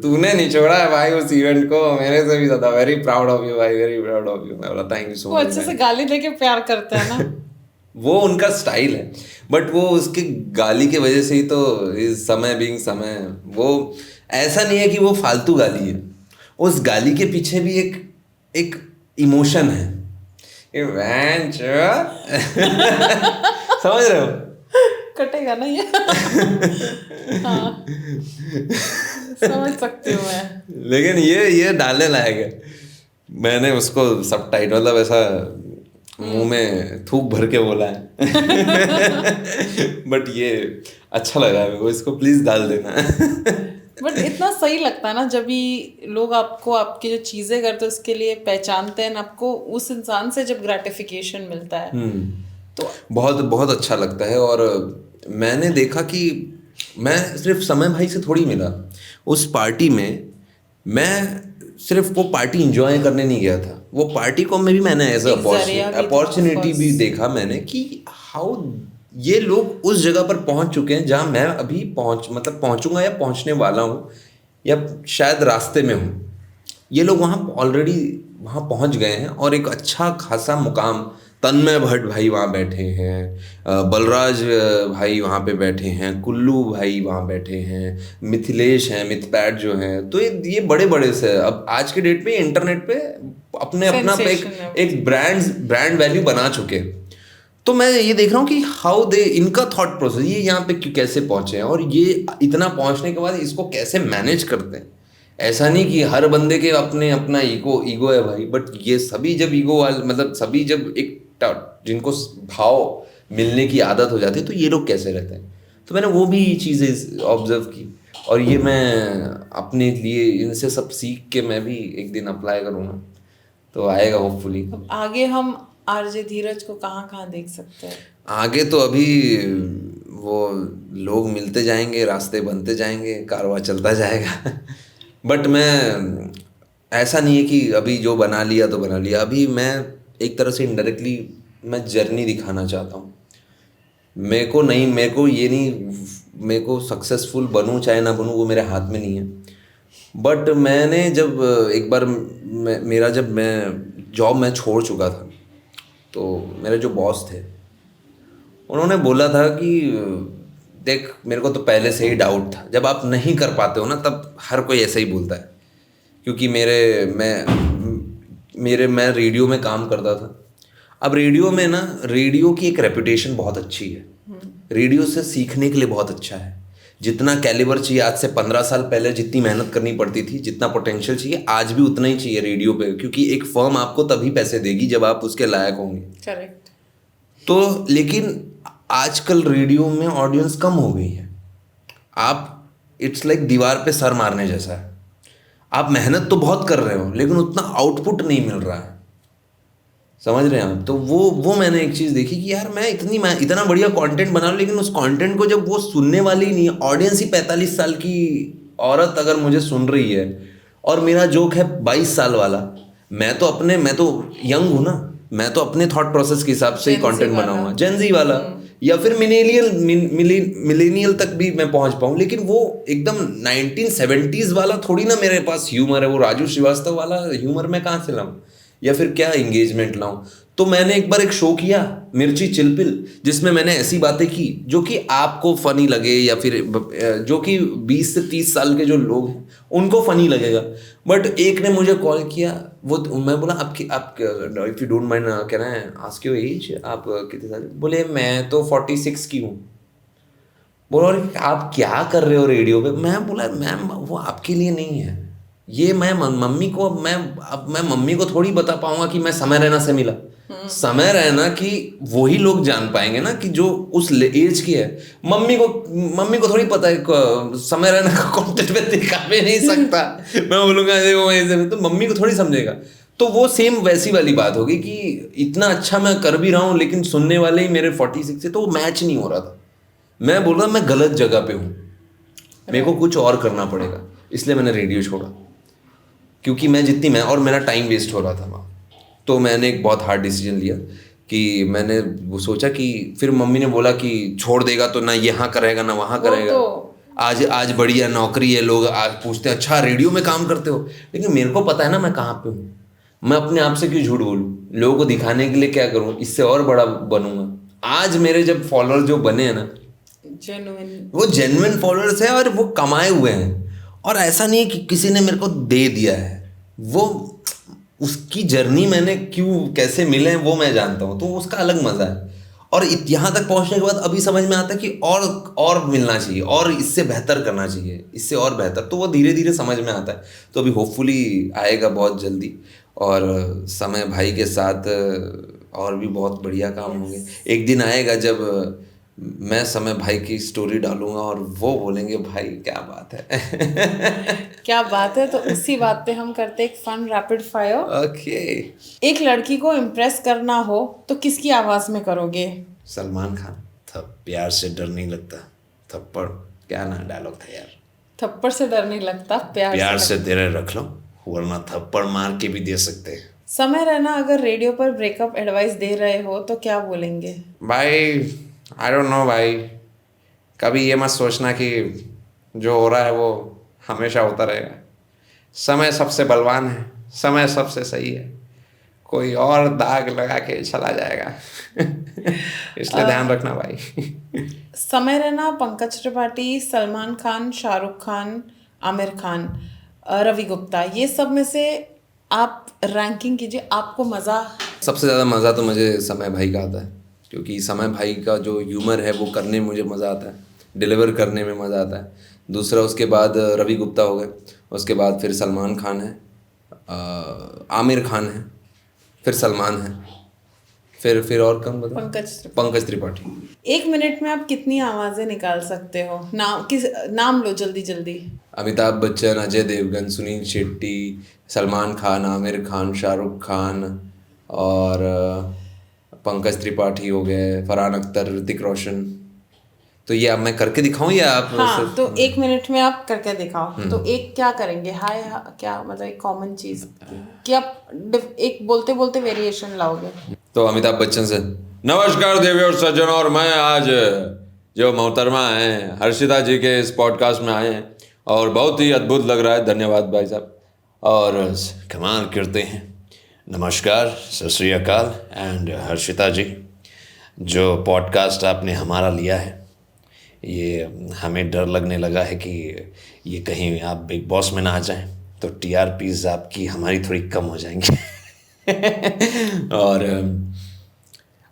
तूने निचोड़ा है भाई उस इवेंट को मेरे से भी ज्यादा, वेरी प्राउड ऑफ यू भाई, वेरी प्राउड ऑफ यू। मैं बोला थैंक यू सो वो मच अच्छे से गाली देके प्यार करते हैं ना। वो उनका स्टाइल है, बट वो उसके गाली के वजह से ही तो इस समय बीइंग समय, वो ऐसा नहीं है कि वो फालतू गाली है, उस गाली के पीछे भी एक एक इमोशन है। ये वैन समझ रहे हो? कटेगा ना ये? हाँ समझ सकती हूँ मैं। लेकिन ये डालने लायक है। मैंने उसको सब टाइट मतलब ऐसा मुंह में थूक भर के बोला है बट ये अच्छा लगा मेरे को, इसको प्लीज डाल देना। बट इतना सही लगता है ना जब भी लोग आपको आपकी जो चीजें करते हैं उसके लिए पहचानते हैं, आपको उस इंसान से जब ग्रेटिफिकेशन मिलता है तो बहुत बहुत अच्छा लगता है। और मैंने देखा कि मैं सिर्फ समय भाई से थोड़ी मिला उस पार्टी में, मैं सिर्फ वो पार्टी इंजॉय करने नहीं गया था, वो पार्टी को मैं भी मैंने एज एक जरिया भी था, अपॉर्चुनिटी of भी course। देखा मैंने कि हाउ ये लोग उस जगह पर पहुंच चुके हैं जहां मैं अभी पहुंचूंगा या पहुंचने वाला हूं या शायद रास्ते में हूं। ये लोग वहाँ ऑलरेडी वहाँ पहुँच गए हैं और एक अच्छा खासा मुकाम, तन्मय भट्ट भाई वहाँ बैठे हैं, बलराज भाई वहाँ पे बैठे हैं, कुल्लू भाई वहाँ बैठे हैं, मिथिलेश हैं, मिथपैट जो हैं, तो ये बड़े बड़े से अब आज के डेट में इंटरनेट पे अपने अपना पे Sensation है। एक ब्रांड वैल्यू बना चुके हैं। तो मैं ये देख रहा हूँ कि हाउ दे, इनका थॉट प्रोसेस, ये यहाँ पे कैसे पहुंचे हैं और ये इतना पहुंचने के बाद इसको कैसे मैनेज करते हैं। ऐसा नहीं कि हर बंदे के अपने अपना ईगो है भाई, बट ये सभी जब ईगो वाले मतलब सभी जब एक जिनको भाव मिलने की आदत हो जाती है तो ये लोग कैसे रहते हैं। तो मैंने वो भी चीज़ें ऑब्जर्व की और ये मैं अपने लिए इनसे सब सीख के मैं भी एक दिन अप्लाई करूँगा तो आएगा होपफुली। अब आगे हम आरजे धीरज को कहाँ कहाँ देख सकते हैं? आगे तो अभी वो लोग मिलते जाएंगे, रास्ते बनते जाएंगे, कारवां चलता जाएगा बट मैं ऐसा नहीं है कि अभी जो बना लिया तो बना लिया, अभी मैं एक तरह से इनडायरेक्टली मैं जर्नी दिखाना चाहता हूँ। मेरे को ये नहीं, मेरे को सक्सेसफुल बनूँ चाहे ना बनूँ वो मेरे हाथ में नहीं है। बट मैंने जब एक बार जब मैं जॉब मैं छोड़ चुका था तो मेरे जो बॉस थे उन्होंने बोला था कि देख मेरे को तो पहले से ही डाउट था, जब आप नहीं कर पाते हो ना तब हर कोई ऐसा ही बोलता है। क्योंकि मैं रेडियो में काम करता था। अब रेडियो की एक रेपुटेशन बहुत अच्छी है, रेडियो से सीखने के लिए बहुत अच्छा है। जितना कैलिबर चाहिए आज से 15 साल पहले जितनी मेहनत करनी पड़ती थी, जितना पोटेंशियल चाहिए आज भी उतना ही चाहिए रेडियो पे, क्योंकि एक फर्म आपको तभी पैसे देगी जब आप उसके लायक होंगे। करेक्ट। तो लेकिन आजकल रेडियो में ऑडियंस कम हो गई है। आप इट्स लाइक दीवार पे सर मारने जैसा है। आप मेहनत तो बहुत कर रहे हो लेकिन उतना आउटपुट नहीं मिल रहा है, समझ रहे हैं आप? तो वो मैंने एक चीज़ देखी कि यार मैं इतना बढ़िया कंटेंट बना लूँ लेकिन उस कंटेंट को जब वो सुनने वाली नहीं है, ऑडियंस ही 45 साल की औरत अगर मुझे सुन रही है और मेरा जोक है 22 साल वाला, मैं तो यंग हूँ ना, मैं तो अपने थॉट प्रोसेस के हिसाब से ही Gen Z कंटेंट वाला। बनाऊंगा, जेनजी वाला या फिर मिलेनियल तक भी मैं पहुंच पाऊँ। लेकिन वो एकदम 1970s वाला थोड़ी ना मेरे पास ह्यूमर है, वो राजू श्रीवास्तव वाला ह्यूमर मैं कहाँ से लाऊं या फिर क्या एंगेजमेंट लाऊं। तो मैंने एक बार एक शो किया मिर्ची चिलपिल, जिसमें मैंने ऐसी बातें की जो कि आपको फनी लगे या फिर जो कि 20 से 30 साल के जो लोग हैं उनको फनी लगेगा। बट एक ने मुझे कॉल किया, वो मैं बोला आप इफ यू डोंट माइंड कहना है आस्क योर एज, आप कितने साल? बोले मैं तो 46 की हूँ। बोला और आप क्या कर रहे हो रेडियो पे? मैं बोला मैम वो आपके लिए नहीं है, ये मैं मम्मी को थोड़ी बता पाऊंगा कि मैं समय रहना से मिला। समय रहना कि वही लोग जान पाएंगे ना कि जो उस एज की है। मम्मी को थोड़ी पता है समय रहना का कंटेंट में दिखा भी नहीं सकता। मैं बोलूंगा देखो ऐसे, तो मम्मी को थोड़ी समझेगा। तो वो सेम वैसी वाली बात होगी कि इतना अच्छा मैं कर भी रहा हूँ लेकिन सुनने वाले ही मेरे 46 से, तो वो मैच नहीं हो रहा था। मैं बोल रहा मैं गलत जगह पे हूँ, मेरे को कुछ और करना पड़ेगा, इसलिए मैंने रेडियो छोड़ा। क्योंकि और मेरा टाइम वेस्ट हो रहा था वहाँ। तो मैंने एक बहुत हार्ड डिसीजन लिया कि मैंने वो सोचा कि फिर मम्मी ने बोला कि छोड़ देगा तो ना यहाँ करेगा ना वहाँ करेगा। आज बढ़िया नौकरी है, लोग आज पूछते हैं अच्छा रेडियो में काम करते हो, लेकिन मेरे को पता है ना मैं कहाँ पे हूँ। मैं अपने आप से क्यों झूठ बोलूँ, लोगों को दिखाने के लिए क्या करूँ, इससे और बड़ा बनूंगा। आज मेरे जब फॉलोअर जो बने हैं ना, वो जेन्युइन फॉलोअर्स हैं और वो कमाए हुए हैं। और ऐसा नहीं है कि किसी ने मेरे को दे दिया है, वो उसकी जर्नी मैंने क्यों कैसे मिले हैं वो मैं जानता हूँ, तो उसका अलग मज़ा है। और यहाँ तक पहुँचने के बाद अभी समझ में आता है कि और मिलना चाहिए, और इससे बेहतर करना चाहिए, इससे और बेहतर। तो वो धीरे धीरे समझ में आता है। तो अभी होपफुली आएगा बहुत जल्दी, और समय भाई के साथ और भी बहुत बढ़िया काम होंगे। एक दिन आएगा जब मैं समय भाई की स्टोरी डालूंगा और वो बोलेंगे भाई क्या बात है। क्या बात है। तो उसी बात पे हम करते एक फन रैपिड फायर। ओके। एक लड़की को इम्प्रेस करना हो तो किसकी आवाज में करोगे? सलमान खान। प्यार से डर नहीं लगता, थप्पड़, क्या ना डायलॉग था यार। थप्पड़ से डर नहीं लगता, प्यार से तेरे रख लो, वरना थप्पड़ मार के भी दे सकते हैं। समय रहना अगर रेडियो पर ब्रेकअप एडवाइस दे रहे हो तो क्या बोलेंगे? भाई आई डोंट नो भाई, कभी ये मत सोचना कि जो हो रहा है वो हमेशा होता रहेगा। समय सबसे बलवान है, समय सबसे सही है, कोई और दाग लगा के चला जाएगा। इसलिए ध्यान रखना भाई। समय रहना पंकज त्रिपाठी, सलमान खान, शाहरुख खान, आमिर खान, रवि गुप्ता, ये सब में से आप रैंकिंग कीजिए, आपको मज़ा। सबसे ज़्यादा मज़ा तो मुझे समय भाई का आता है, क्योंकि समय भाई का जो ह्यूमर है वो करने में मुझे मज़ा आता है, डिलीवर करने में मज़ा आता है। दूसरा उसके बाद रवि गुप्ता हो गए, उसके बाद फिर सलमान खान है, आमिर खान है, फिर सलमान है, फिर और कौन बता? पंकज त्रिपाठी। 1 मिनट में आप कितनी आवाज़ें निकाल सकते हो? नाम लो जल्दी जल्दी। अमिताभ बच्चन, अजय देवगन, सुनील शेट्टी, सलमान खान, आमिर खान, शाहरुख खान, और पंकज त्रिपाठी हो गए, फरहान अख्तर, ऋतिक रोशन। तो ये अब मैं करके दिखाऊं या आप? हाँ, तो 1 मिनट में आप करके दिखाओ। तो एक क्या करेंगे? हाय, क्या मतलब एक कॉमन चीज़ कि आप एक बोलते बोलते वेरिएशन लाओगे। तो अमिताभ बच्चन से, नमस्कार देवी और सज्जनों, और मैं आज जो मोहतरमा हैं हर्षिता जी के इस पॉडकास्ट में आए हैं और बहुत ही अद्भुत लग रहा है, धन्यवाद भाई साहब, और कमाल करते हैं। नमस्कार, सत श्री अकाल, एंड हर्षिता जी, जो पॉडकास्ट आपने हमारा लिया है, ये हमें डर लगने लगा है कि ये कहीं आप बिग बॉस में ना आ जाएं, तो टीआरपीज़ आपकी हमारी थोड़ी कम हो जाएंगी।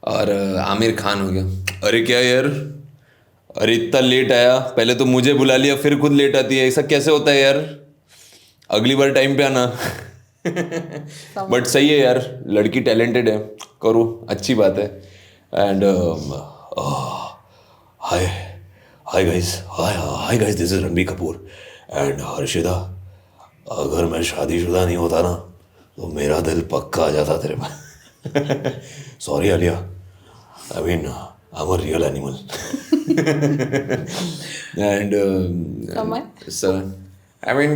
और आमिर खान हो गया, अरे क्या यार, अरे इतना लेट आया, पहले तो मुझे बुला लिया फिर खुद लेट आती है, ऐसा कैसे होता है यार, अगली बार टाइम पे आना। बट सही है यार, लड़की टैलेंटेड है, करो, अच्छी बात है। And hi guys, this is Ranbir Kapoor and Harshita. अगर मैं शादीशुदा नहीं होता ना तो मेरा दिल पक्का आ जाता तेरे पास। Sorry Alia, I mean I am a real animal. And I mean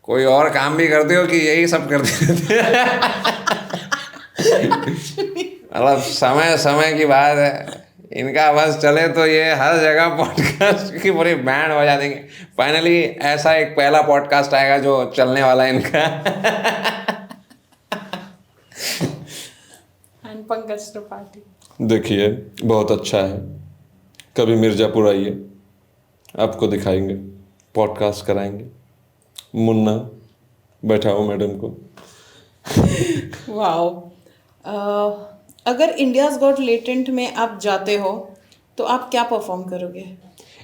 कोई और काम भी करते हो कि यही सब करते रहते? मतलब समय की बात है, इनका बस चले तो ये हर जगह पॉडकास्ट की पूरी बैंड बजा देंगे। फाइनली ऐसा एक पहला पॉडकास्ट आएगा जो चलने वाला है इनका। पंकज त्रिपाठी, देखिए बहुत अच्छा है, कभी मिर्ज़ापुर आइए, आपको दिखाएंगे, पॉडकास्ट कराएंगे। मुन्ना बैठाओ मैडम को। वाओ। अगर इंडियाज़ गॉट लेटेंट में आप जाते हो तो आप क्या परफॉर्म करोगे?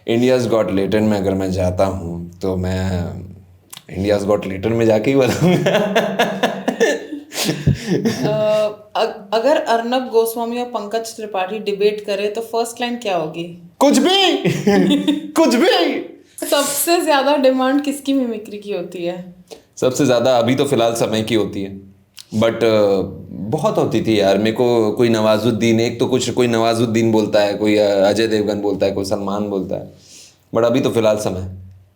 इंडियाज़ गॉट लेटेंट में अगर मैं जाता हूँ तो मैं इंडियाज़ गॉट लेटेंट में जाके ही बताऊँगा। अगर अर्नब गोस्वामी और पंकज त्रिपाठी डिबेट करे तो फर्स्ट लाइन क्या होगी? कुछ भी कुछ भी। सबसे ज्यादा डिमांड किसकी मिमिक्री की होती है? सबसे ज्यादा अभी तो फिलहाल समय की होती है, बट बहुत होती थी यार। मेरे को कोई नवाजुद्दीन, एक तो कुछ कोई नवाजुद्दीन बोलता है, कोई अजय देवगन बोलता है, कोई सलमान बोलता है, बट अभी तो फिलहाल समय।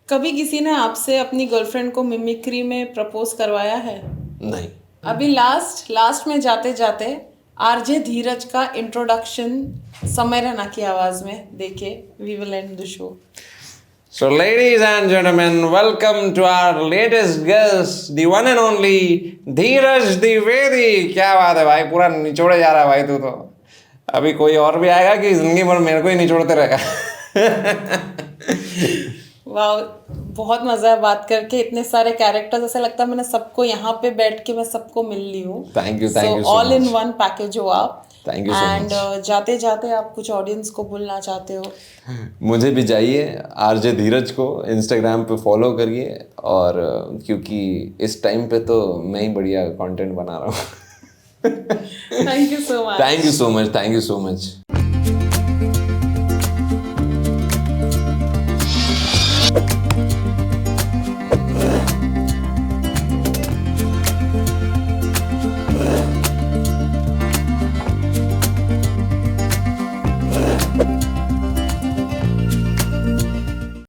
कभी किसी ने आपसे अपनी गर्लफ्रेंड को मिमिक्री में प्रपोज करवाया है? नहीं। अभी लास्ट में जाते जाते आरजे धीरज का इंट्रोडक्शन समय रैना की आवाज में देखे, we will end the show. So ladies and gentlemen, welcome to our latest guest, the one and only धीरज द्विवेदी। क्या बात है भाई, पूरा निचोड़े जा रहा है भाई तू तो। अभी कोई और भी आएगा कि जिंदगी भर मेरे को ही निचोड़ते रहेगा? वाह, बहुत मजा है बात करके। इतने सारे कैरेक्टर्स, ऐसा लगता है मैंने सबको यहाँ पे बैठ के मैं सबको मिल ली हूँ। Thank you so all in much. One package हो आप। Thank you so एंड जाते जाते आप कुछ ऑडियंस को बोलना चाहते हो? मुझे भी जाइए, आरजे धीरज को इंस्टाग्राम पे फॉलो करिए, और क्योंकि इस टाइम पे तो मैं ही बढ़िया कंटेंट बना रहा हूँ। Thank you so much. Thank you so much, thank you so much.